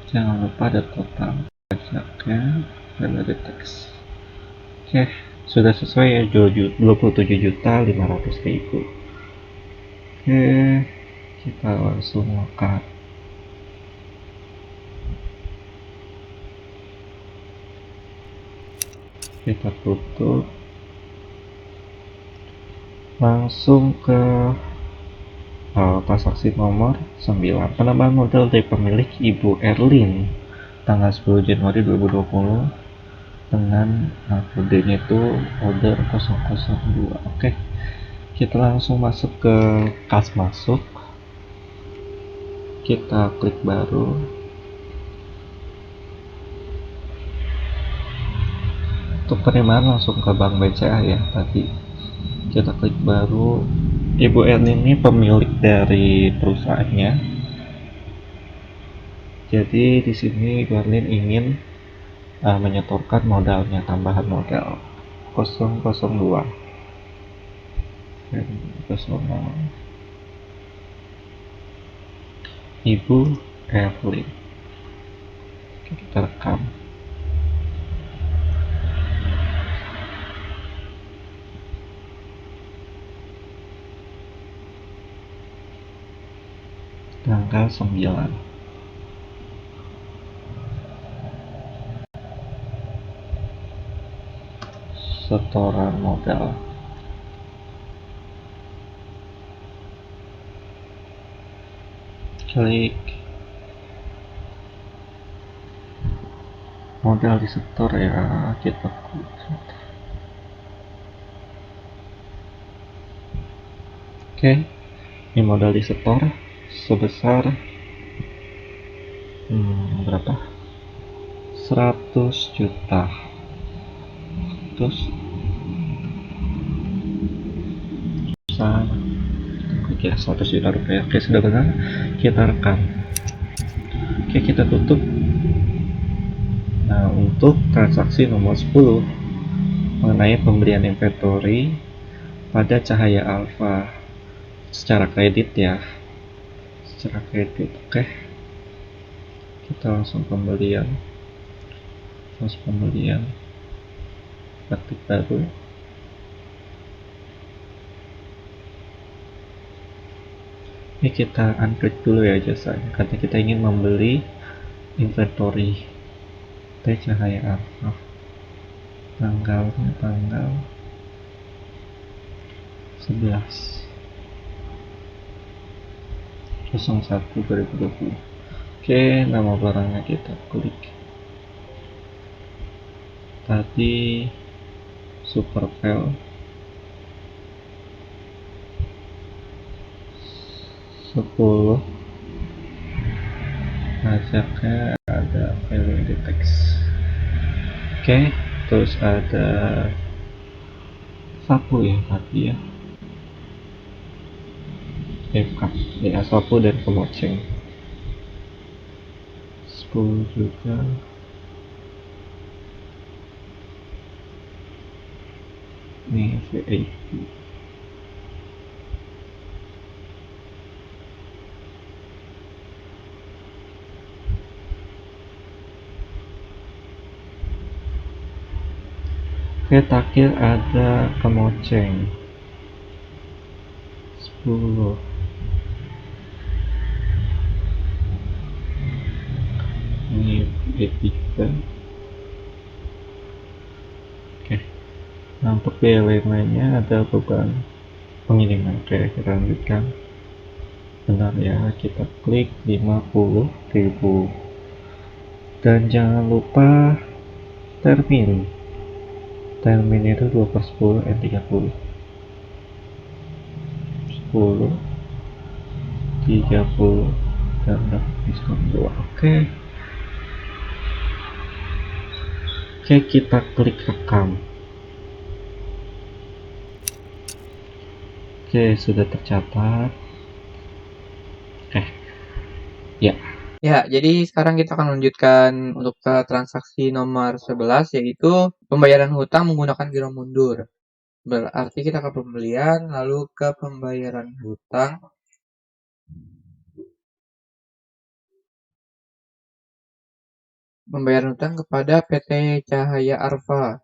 Jangan lupa ada total pajaknya dan ada teks. Oke, sudah sesuai ya, 27.500.000. Oke, kita langsung angkat. Kita tutup. Langsung ke transaksi nomor 9, penambahan modal dari pemilik Ibu Erlin tanggal 10 Januari 2020 dengan kodenya itu order 002. Oke, kita langsung masuk ke kas masuk. Kita klik baru. Untuk penerimaan langsung ke Bank BCA ya tadi. Kita klik baru. Ibu Erlin ini pemilik dari perusahaannya. Jadi di sini Ibu Erlin ingin menyetorkan modalnya, tambahan modal 002 dan 0. Ibu Evelyn. Oke, kita rekam. Tanggal 9. Setoran modal. Klik modal disetor ya, kita klik. Oke, ini modal disetor sebesar berapa? 100 juta. Terus oke, 100 juta rupiah. Oke, sudah benar. Kita rekam. Oke, kita tutup. Nah, untuk transaksi nomor 10 mengenai pembelian inventory pada Cahaya Alpha secara kredit ya. Secara kredit. Oke. Kita langsung pembelian. Praktik baru. Ini kita unklik dulu ya jasanya, karena kita ingin membeli inventory T Cahaya Alpha. Tanggalnya tanggal 11 01/2020. Oke, nama barangnya kita klik. Tadi Supervel 10, pajaknya ada value di teks. Oke, terus ada sapu ya tadi ya, FK ya, sapu dan kemoceng 10 juga. Nih VIP. Oke, terakhir ada kemoceng 10. Ini B3. Oke, nah untuk biaya lainnya ada beban pengiriman. Oke, kita lanjutkan. Benar ya, kita klik 50.000. Dan jangan lupa termin itu 2/10 N30. 10, 30, dan dapat diskon 2. Oke, kita klik rekam. Oke, sudah tercatat. Ya. Ya, jadi sekarang kita akan melanjutkan untuk transaksi nomor 11, yaitu pembayaran hutang menggunakan giro mundur. Berarti kita ke pembelian, lalu ke pembayaran hutang. Pembayaran hutang kepada PT Cahaya Alpha.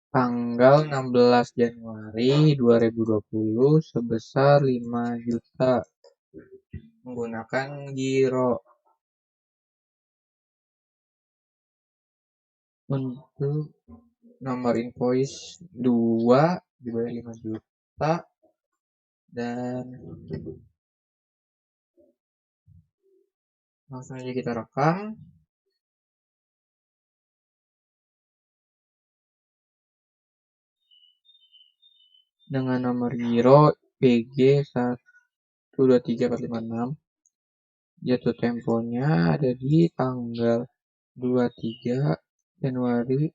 Tanggal 16 Januari 2020 sebesar 5 juta menggunakan giro. Untuk nomor invoice 2 dibayar 5 juta, dan langsung aja kita rekam. Dengan nomor giro PG 123456. Jatuh temponya ada di tanggal 23 Januari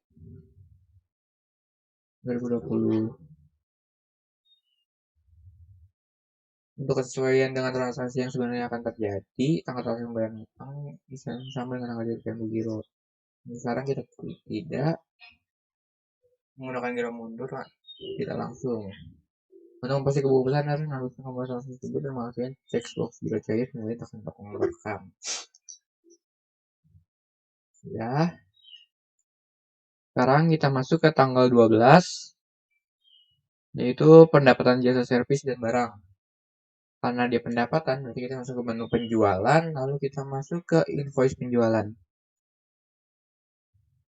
2020. Untuk kesesuaian dengan transaksi yang sebenarnya akan terjadi, tanggal transaksi pembayaran hutang bisa sama dengan tanggal jatuh tempo giro. Sekarang kita klik tidak menggunakan giro mundur, kita langsung Untuk memposisi keputusan harus meneruskan pembahasan tersebut dan mengaktifkan checkbox bila cair kemudian tekan tombol merekam. Ya. Sekarang kita masuk ke tanggal 12, yaitu pendapatan jasa servis dan barang. Karena dia pendapatan, berarti kita masuk ke menu penjualan, lalu kita masuk ke invoice penjualan.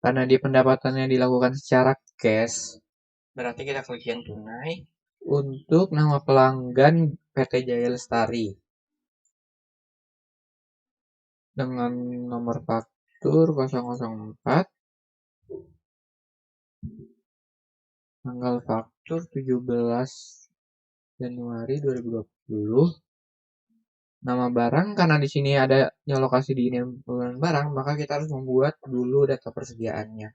Karena dia pendapatannya dilakukan secara cash, berarti kita klik yang tunai untuk nama pelanggan PT Jaya Lestari. Dengan nomor faktur 004, tanggal faktur 17 Januari 2020. Nama barang, karena di sini ada lokasi di ini barang, maka kita harus membuat dulu data persediaannya.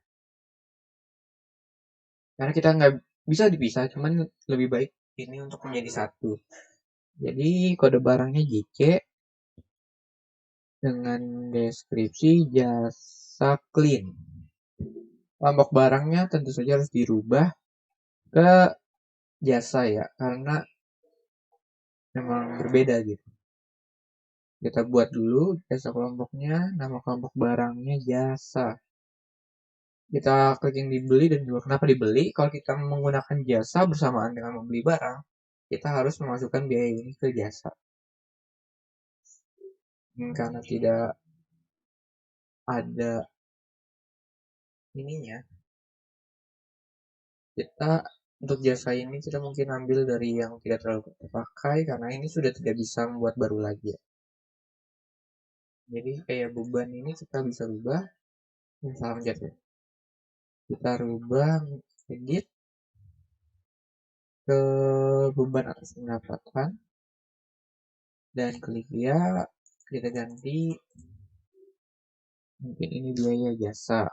Karena kita nggak bisa dipisah, cuman lebih baik ini untuk menjadi satu. Jadi kode barangnya JC dengan deskripsi jasa clean. Kelompok barangnya tentu saja harus dirubah ke jasa ya, karena memang berbeda gitu. Kita buat dulu jasa kelompoknya, nama kelompok barangnya jasa. Kita klik yang dibeli dan jual. Kenapa dibeli? Kalau kita menggunakan jasa bersamaan dengan membeli barang, kita harus memasukkan biaya ini ke jasa. Karena tidak ada ininya, kita untuk jasa ini kita mungkin ambil dari yang tidak terlalu terpakai, karena ini sudah tidak bisa membuat baru lagi. Jadi kayak beban ini kita bisa rubah, misalnya kita rubah edit ke beban atas pendapatan dan klik ya, kita ganti mungkin ini biaya jasa.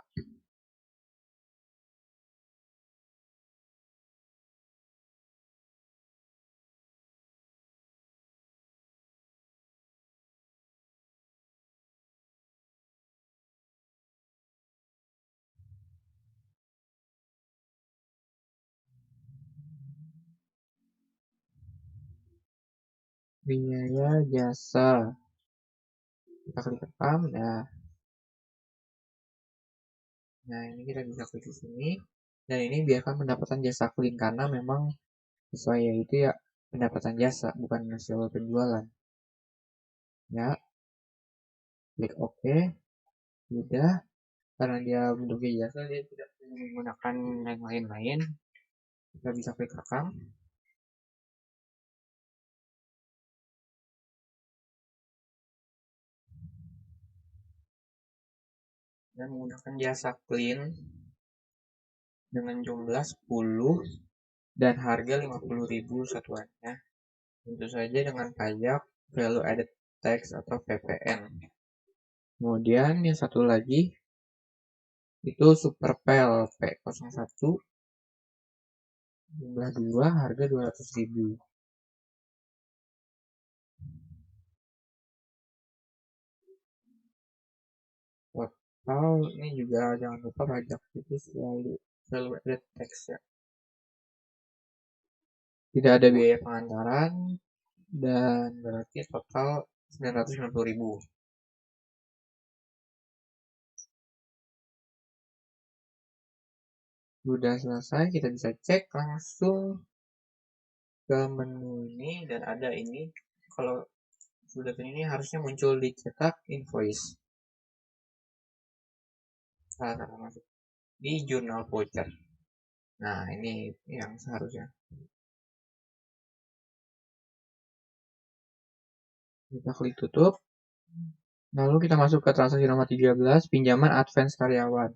Biaya jasa, kita klik rekam. Nah ini kita bisa klik di sini, dan ini biarkan pendapatan jasa clean karena memang sesuai itu ya pendapatan jasa, bukan hasil penjualan. Ya, klik OK. Sudah, karena dia bentuknya jasa, dia tidak menggunakan yang lain-lain. Kita bisa klik rekam. Dan menggunakan jasa clean dengan jumlah 10 dan harga 50.000 satuannya. Tentu saja dengan pajak value added tax atau VPN. Kemudian yang satu lagi itu Superpel P01 jumlah 2 harga 200.000. Total ini juga jangan lupa pajak itu selalu value added tax ya. Tidak ada biaya pengantaran dan berarti total 990.000. Sudah selesai, kita bisa cek langsung ke menu ini dan ada ini. Kalau sudah ini harusnya muncul di cetak invoice. Salah masuk di jurnal voucher. Nah ini yang seharusnya. Kita klik tutup. Lalu kita masuk ke transaksi nomor 13, pinjaman advance karyawan.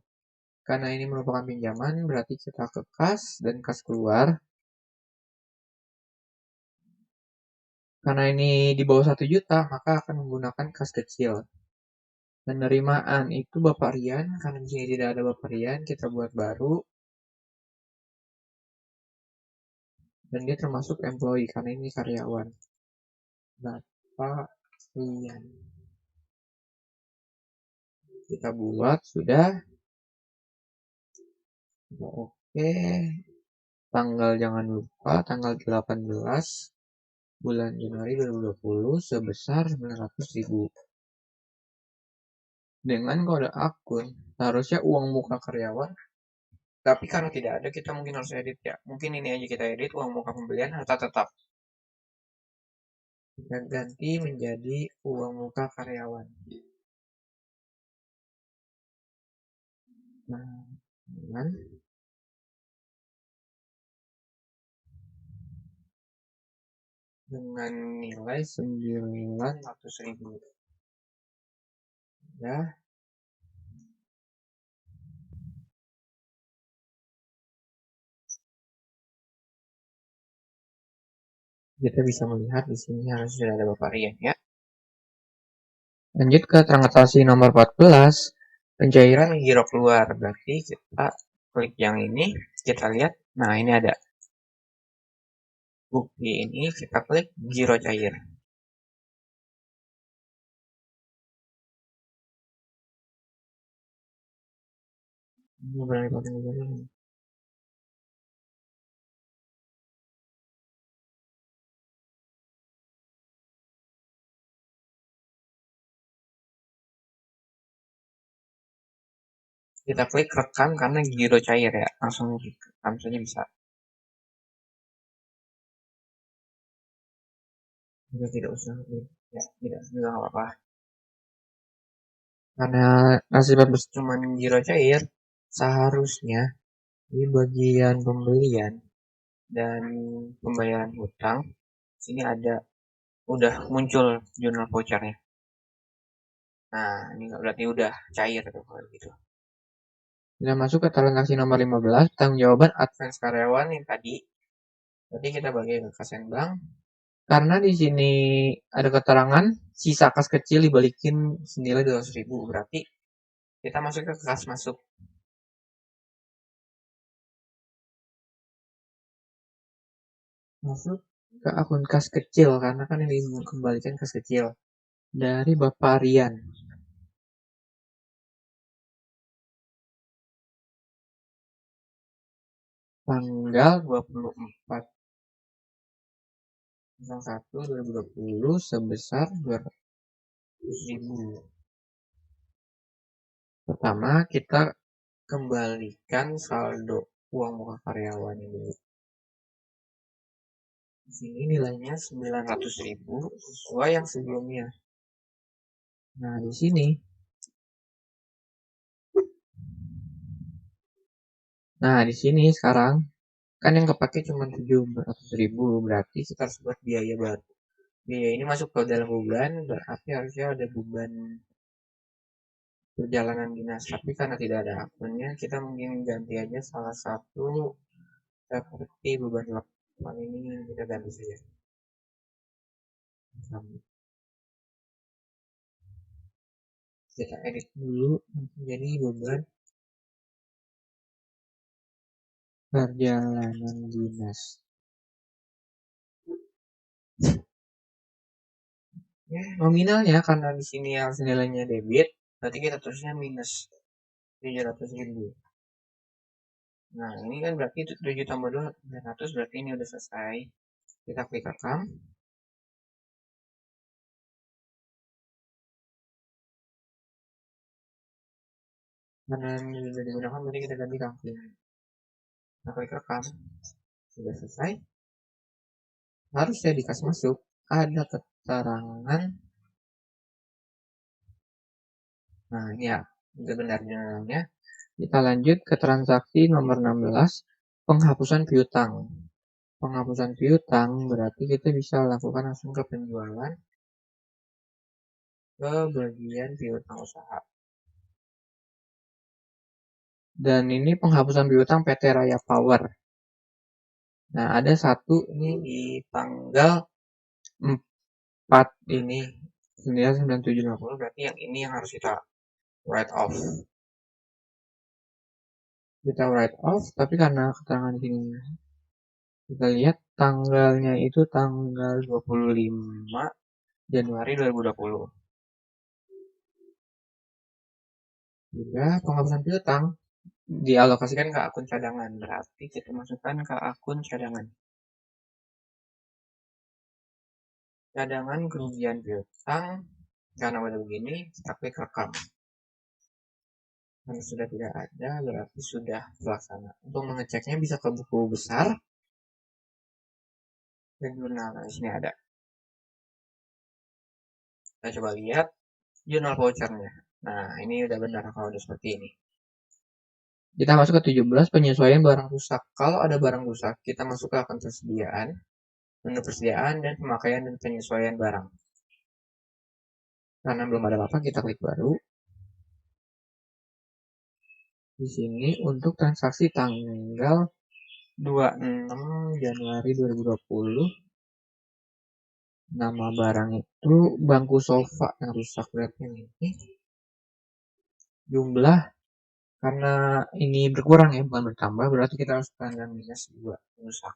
Karena ini merupakan pinjaman, berarti kita ke kas dan kas keluar. Karena ini di bawah 1 juta, maka akan menggunakan kas kecil. Penerimaan itu Bapak Rian, karena di sini tidak ada Bapak Rian, kita buat baru. Dan dia termasuk employee, karena ini karyawan. Bapak Rian. Kita buat, sudah. Oke. tanggal jangan lupa tanggal 18 bulan Januari 2020 sebesar 900.000. Dengan kode akun harusnya uang muka karyawan, tapi karena tidak ada kita mungkin harus edit ya. Mungkin ini aja kita edit, uang muka pembelian harta tetap. Kita ganti menjadi uang muka karyawan. Nah, dengan nilai 900.000. Ya. Kita bisa melihat di sini harus sudah ada Bapak Rian ya. Lanjut ke transaksi nomor 14, pencairan giro keluar. Berarti kita klik yang ini, kita lihat, nah ini ada bukti ini, kita klik giro cair. Kita klik rekam karena giro cair ya, langsung rekam saja bisa. Juga tidak usah ya, tidak juga nggak apa-apa. Karena nasibnya cuma giro cair, seharusnya di bagian pembelian dan pembayaran hutang sini ada udah muncul jurnal vouchernya. Nah, ini berarti udah cair tuh kalau gitu. Kita masuk ke transaksi nomor 15, tanggung-jawaban advance karyawan yang tadi. Berarti kita bagi ke kas bank. Karena di sini ada keterangan sisa kas kecil dibalikin senilai 200.000, berarti kita masuk ke kas masuk. Masuk ke akun kas kecil karena kan ini kembalikan kas kecil dari Bapak Rian. Tanggal 24 2020 sebesar 200.000. Pertama, kita kembalikan saldo uang muka karyawan ini. Di sini nilainya 900.000 sesuai yang sebelumnya. Nah, di sini. Nah, di sini sekarang kan yang kepake cuma 700.000, berarti kita harus buat biaya baru. Biaya ini masuk ke dalam beban, berarti harusnya ada beban perjalanan dinas. Tapi karena tidak ada akunnya, kita mungkin ganti aja salah satu seperti beban lapangan ini kita ganti saja. Kita edit dulu jadi beban perjalanan dinas. Ya, nominalnya karena di sini harus nilainya debit, berarti kita tulisnya minus 700.000. Nah, ini kan berarti 7 tambah 2, 900, berarti ini udah selesai. Kita klik rekam. Karena ini sudah digunakan, berarti kita ganti rangkum. Kita klik rekam. Sudah selesai. Harusnya di kas masuk ada keterangan. Nah, ini ya, itu benar jurnalnya. Kita lanjut ke transaksi nomor 16, penghapusan piutang. Penghapusan piutang berarti kita bisa lakukan langsung ke penjualan, ke bagian piutang usaha. Dan ini penghapusan piutang PT Raya Power. Nah, ada satu ini di tanggal 4 ini, 9750, berarti yang ini yang harus kita write off. Kita write off, tapi karena keterangan di sini kita lihat tanggalnya itu tanggal 25 Januari 2020. Juga penghapusan piutang dialokasikan ke akun cadangan. Berarti kita masukkan ke akun cadangan. Cadangan kerugian piutang, karena udah begini, kita klik rekam. Karena sudah tidak ada, berarti sudah terlaksana. Untuk mengeceknya bisa ke buku besar dan jurnal. Nah, di sini ada. Kita coba lihat jurnal vouchernya. Nah, ini udah benar kalau udah seperti ini. Kita masuk ke 17, penyesuaian barang rusak. Kalau ada barang rusak, kita masuk ke akun persediaan, menu persediaan, dan pemakaian dan penyesuaian barang. Karena belum ada apa-apa, kita klik baru. Di sini untuk transaksi tanggal 26 Januari 2020, nama barang itu bangku sofa yang rusak. Berarti ini jumlah, karena ini berkurang ya, bukan bertambah, berarti kita harus tanda minus 2 rusak.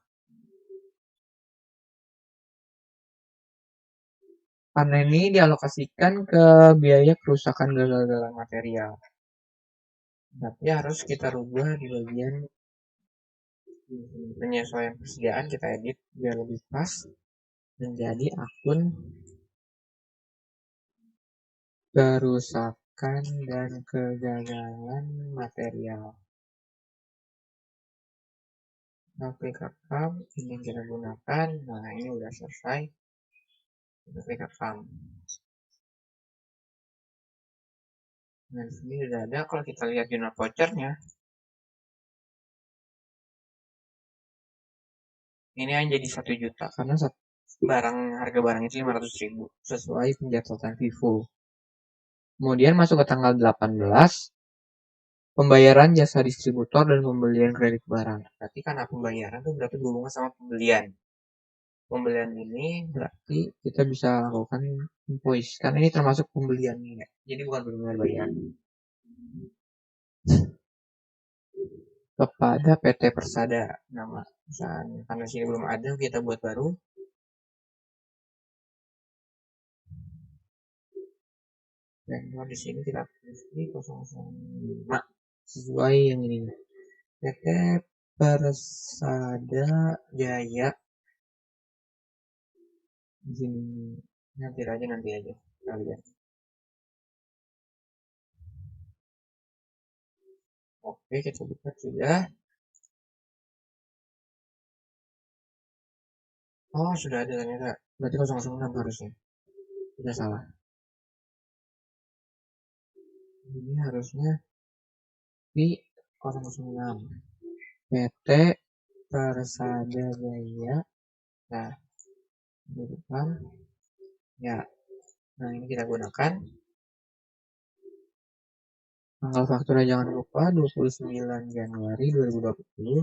Karena ini dialokasikan ke biaya kerusakan gagal-gagal material. Tapi harus kita rubah di bagian penyesuaian persediaan, kita edit biar lebih pas menjadi akun kerusakan dan kegagalan material. Nah, klik rekam, ini yang kita gunakan. Nah, ini udah selesai. Kita klik rekam. Nah, di sini udah ada. Kalau kita lihat jurnal vouchernya, ini yang jadi 1 juta karena harga barang itu 500.000 sesuai penjatuhan FIFO. Kemudian masuk ke tanggal 18, pembayaran jasa distributor dan pembelian kredit barang. Berarti karena pembayaran itu berarti berhubungan sama pembelian. Pembelian ini berarti kita bisa lakukan invoice karena ini termasuk pembelian ya. Jadi bukan benar-benar bayar. Kepada PT Persada nama misalnya, karena sini belum ada, kita buat baru. Dan di sini kita tulis di 005 sesuai yang ini. PT Persada Jaya. Di sini nanti aja kalian. Oke, kita buka sudah. Oh, sudah ada ternyata. Berarti 006 harusnya. Sudah salah. Ini harusnya di 006. PT Persada Jaya. Nah, di depan. Ya. Nah, ini kita gunakan. Tanggal faktura jangan lupa 29 Januari 2020.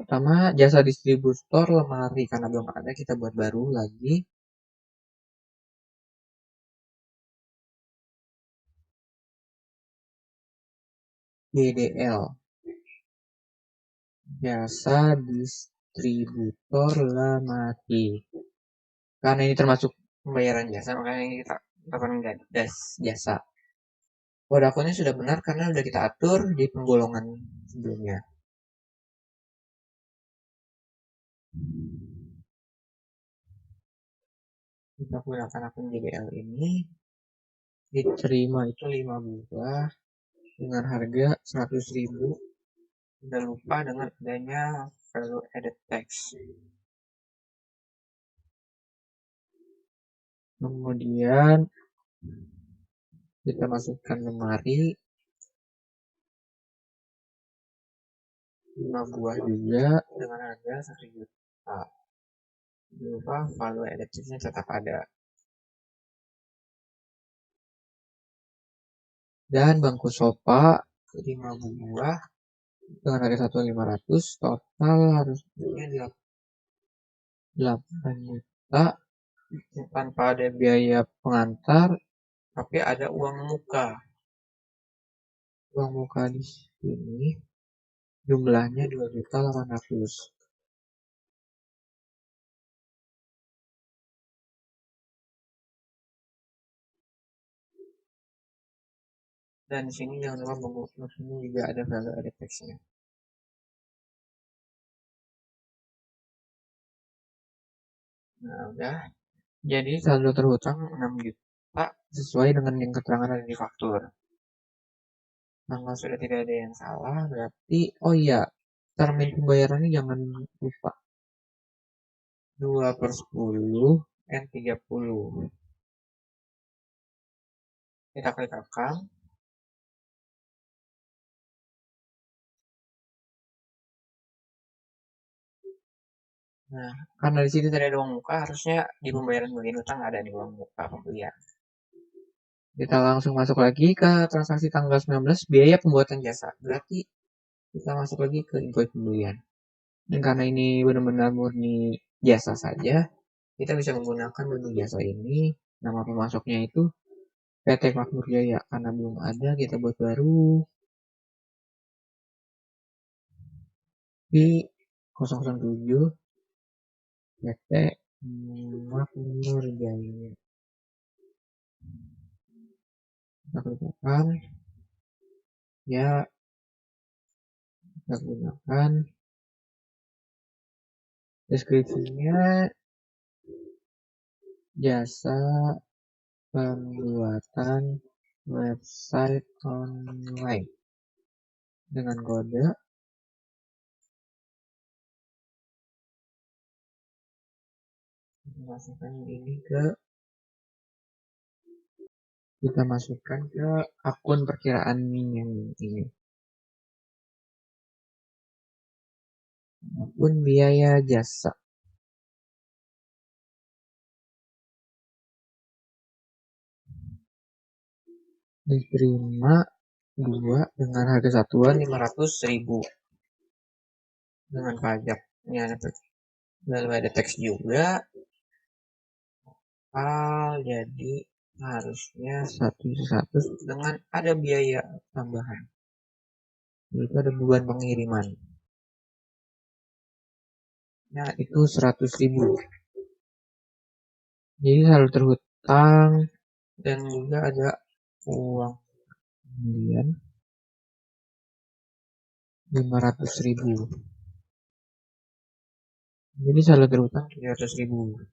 Pertama, jasa distributor lemari karena belum ada, kita buat baru lagi. GDL, jasa distributor lemari. Karena ini termasuk pembayaran jasa, makanya kita akan jasa. Kode akunnya sudah benar karena sudah kita atur di penggolongan sebelumnya. Kita gunakan akun GDL ini. Diterima itu 5 buah dengan harga 100.000. Tidak lupa dengan adanya value added tax. Kemudian kita masukkan lemari 5 buah juga dengan harga 1 juta. Tidak lupa value added tax-nya tetap ada. Dan bangku sofa 5 buah dengan harga 1.500, total harusnya 8 juta tanpa ada biaya pengantar, tapi ada uang muka. Uang muka di sini jumlahnya 2.800.000. Dan di sini jangan lupa di sini juga ada value added tax-nya. Nah, udah. Jadi saldo terhutang 6 juta sesuai dengan yang keterangan ada di faktur. Tanggal sudah tidak ada yang salah, berarti oh iya, termin pembayarannya jangan lupa. 2/10 N30. Kita klik akang. Nah, karena di sini tadi ada uang muka, harusnya di pembayaran bagian utang ada di uang muka pembelian. Kita langsung masuk lagi ke transaksi tanggal 19, biaya pembuatan jasa. Berarti kita masuk lagi ke invoice pembelian. Dan karena ini benar-benar murni jasa saja, kita bisa menggunakan menu jasa ini. Nama pemasoknya itu PT Makmur Jaya. Karena belum ada, kita buat baru di 007 PT Makmur Jaya. Kita gunakan ya, kita gunakan deskripsinya jasa pembuatan website online dengan kode kita masukkan ke akun perkiraan yang ini, akun biaya jasa. Diterima 2 dengan harga satuan 500.000 dengan pajaknya, lalu ada teks juga. Jadi harusnya 100 dengan ada biaya tambahan, yaitu ada beban pengiriman. Nah, itu 100.000. Jadi saldo terhutang dan juga ada uang pembelian 500.000. Jadi saldo terhutang 300.000.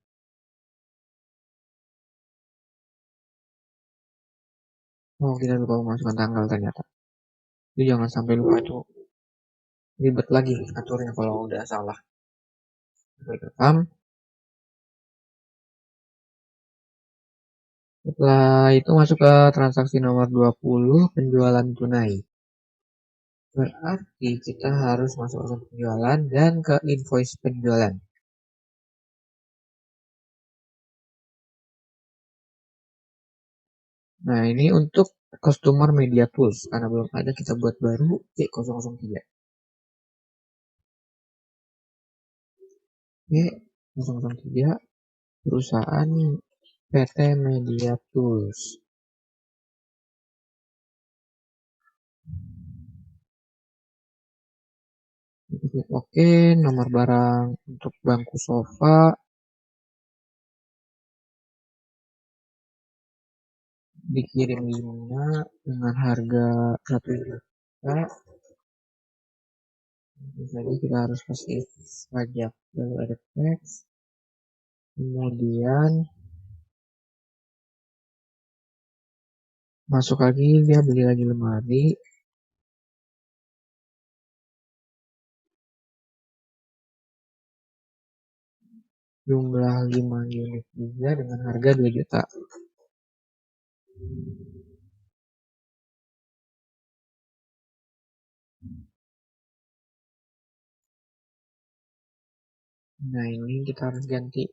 Oh, kita lupa memasukkan tanggal ternyata. Itu jangan sampai lupa tuh. Ribet lagi aturnya kalau udah salah. Rekam. Setelah itu masuk ke transaksi nomor 20, penjualan tunai. Berarti kita harus masuk ke penjualan dan ke invoice penjualan. Nah, ini untuk customer media tools. Karena belum ada, kita buat baru C003. C003 perusahaan PT Media Tools. Oke, nomor barang untuk bangku sofa dikirim 5 dengan harga 1 juta. Jadi kita harus kasih pajak, lalu ada teks, kemudian masuk lagi, dia beli lagi lemari. Jumlah 5 unit juga dengan harga 2 juta. Nah, ini kita harus ganti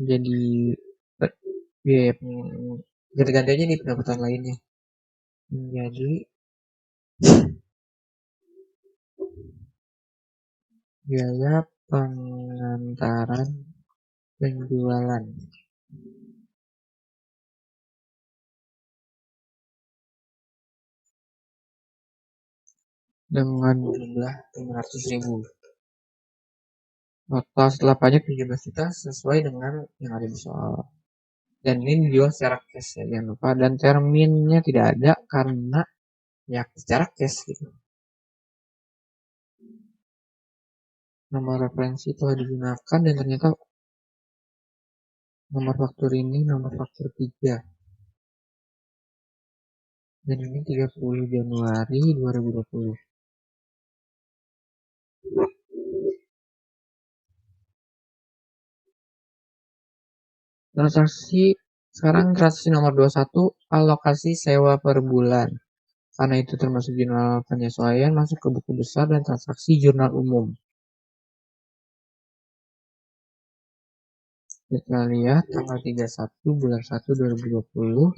jadi biaya, kita ganti aja di pendapatan lainnya. Jadi biaya pengantaran penjualan dengan jumlah 500.000. Total setelah pajak 17 juta sesuai dengan yang ada di soal. Dan ini dijual secara cash ya, jangan lupa. Dan terminnya tidak ada karena ya secara cash gitu. Nomor referensi telah digunakan dan ternyata nomor faktur ini nomor faktur 3. Dan ini 30 Januari 2020. Transaksi nomor 21, alokasi sewa per bulan. Karena itu termasuk jurnal penyesuaian, masuk ke buku besar dan transaksi jurnal umum. Kita lihat tanggal 31 bulan 1 2020.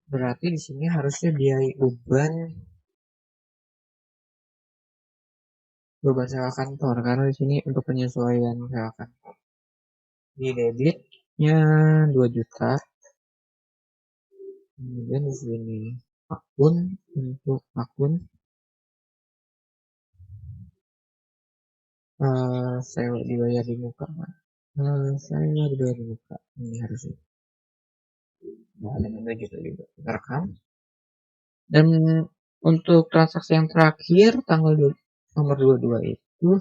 Berarti di sini harusnya biaya beban sewa kantor karena di sini untuk penyesuaian sewa kantor. Di debitnya 2 juta. Kemudian di sini untuk akun sewa dibayar di muka. Sewa dibayar di muka. Ini harusnya. Nah, ada 2 juta juga. Kita rekam. Dan untuk transaksi yang terakhir tanggal nomor 22 itu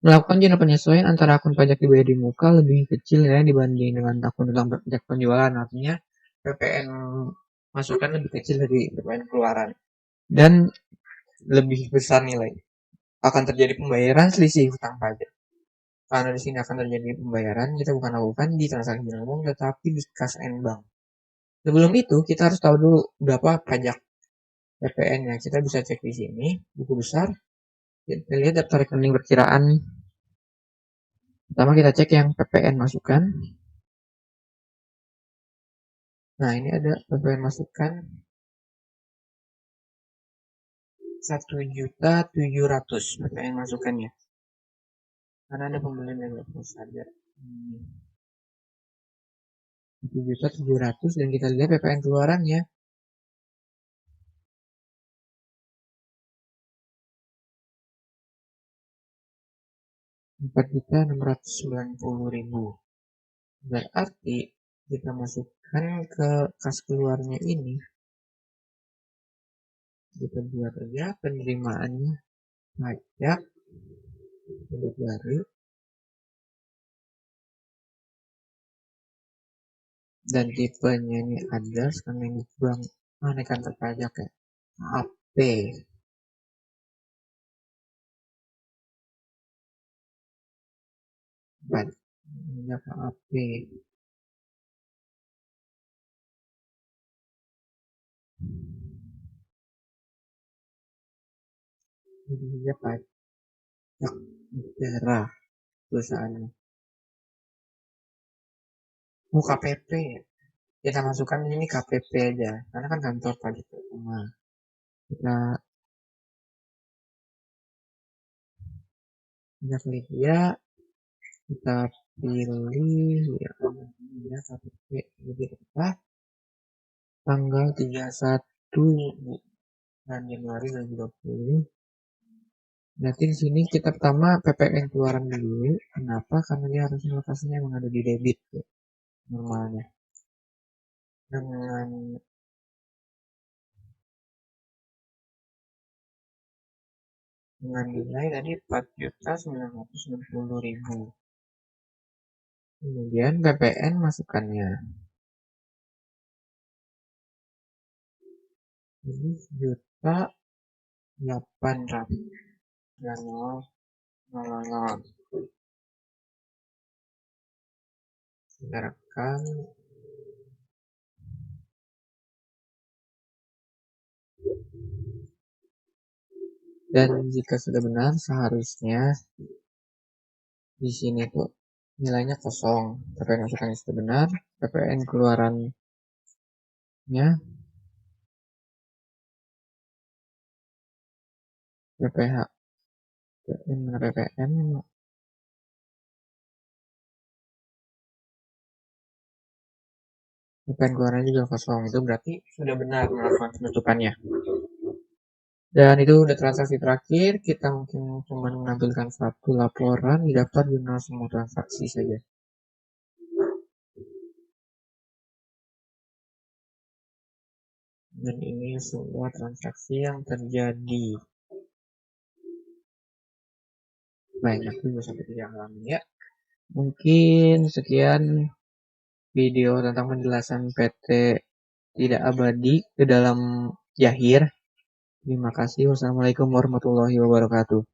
melakukan jurnal penyesuaian antara akun pajak dibayar di muka lebih kecil ya dibanding dengan akun tentang pajak penjualan. Artinya PPN masukan lebih kecil dari PPN keluaran dan lebih besar nilai. Akan terjadi pembayaran selisih hutang pajak. Karena di sini akan terjadi pembayaran, kita bukan lakukan di transaksi umum tetapi di kas bank. Sebelum itu kita harus tahu dulu berapa pajak PPN-nya. Kita bisa cek di sini buku besar. Kita lihat daftar rekening perkiraan. Pertama kita cek yang PPN masukan. Nah, ini ada PPN masukan 1.700.000 PPN masukannya. Karena ada pembelian yang nggak perlu saja. 1.700.000 dan kita lihat PPN keluarannya. Rp4.690.000. Berarti kita masukkan ke kas keluarnya ini. Kita buat aja penerimaannya pajak produk baru dan tipenya ini ada karena ini bank kantor pajak ya AP. Ini AP. Ini dia pajak negara perusahaannya. KPP kita masukkan ini KPP aja karena kan kantor pajak utama. Kita klik ya, kita pilih ya KPP lebih tepat tanggal 31 bulan Januari 2020. Berarti di sini kita pertama PPN keluaran dulu. Kenapa? Karena dia harusnya lokasinya memang ada di debit ya, normalnya. Dengan nilai tadi 4.960.000. Kemudian PPN masukannya. Ini 1.800.000. Kita rekam. Dan jika sudah benar seharusnya di sini tuh nilainya kosong. PPN masukannya sudah benar, PPN keluarannya PPH PPN keluarannya juga kosong. Itu berarti sudah benar melakukan penutupannya. Dan itu udah transaksi terakhir. Kita mungkin cuma menampilkan satu laporan di daftar jurnal semua transaksi saja. Dan ini semua transaksi yang terjadi. Banyak juga sampai 3 halaman ya. Mungkin sekian video tentang penjelasan PT tidak abadi ke dalam Yahir. Terima kasih. Wassalamualaikum warahmatullahi wabarakatuh.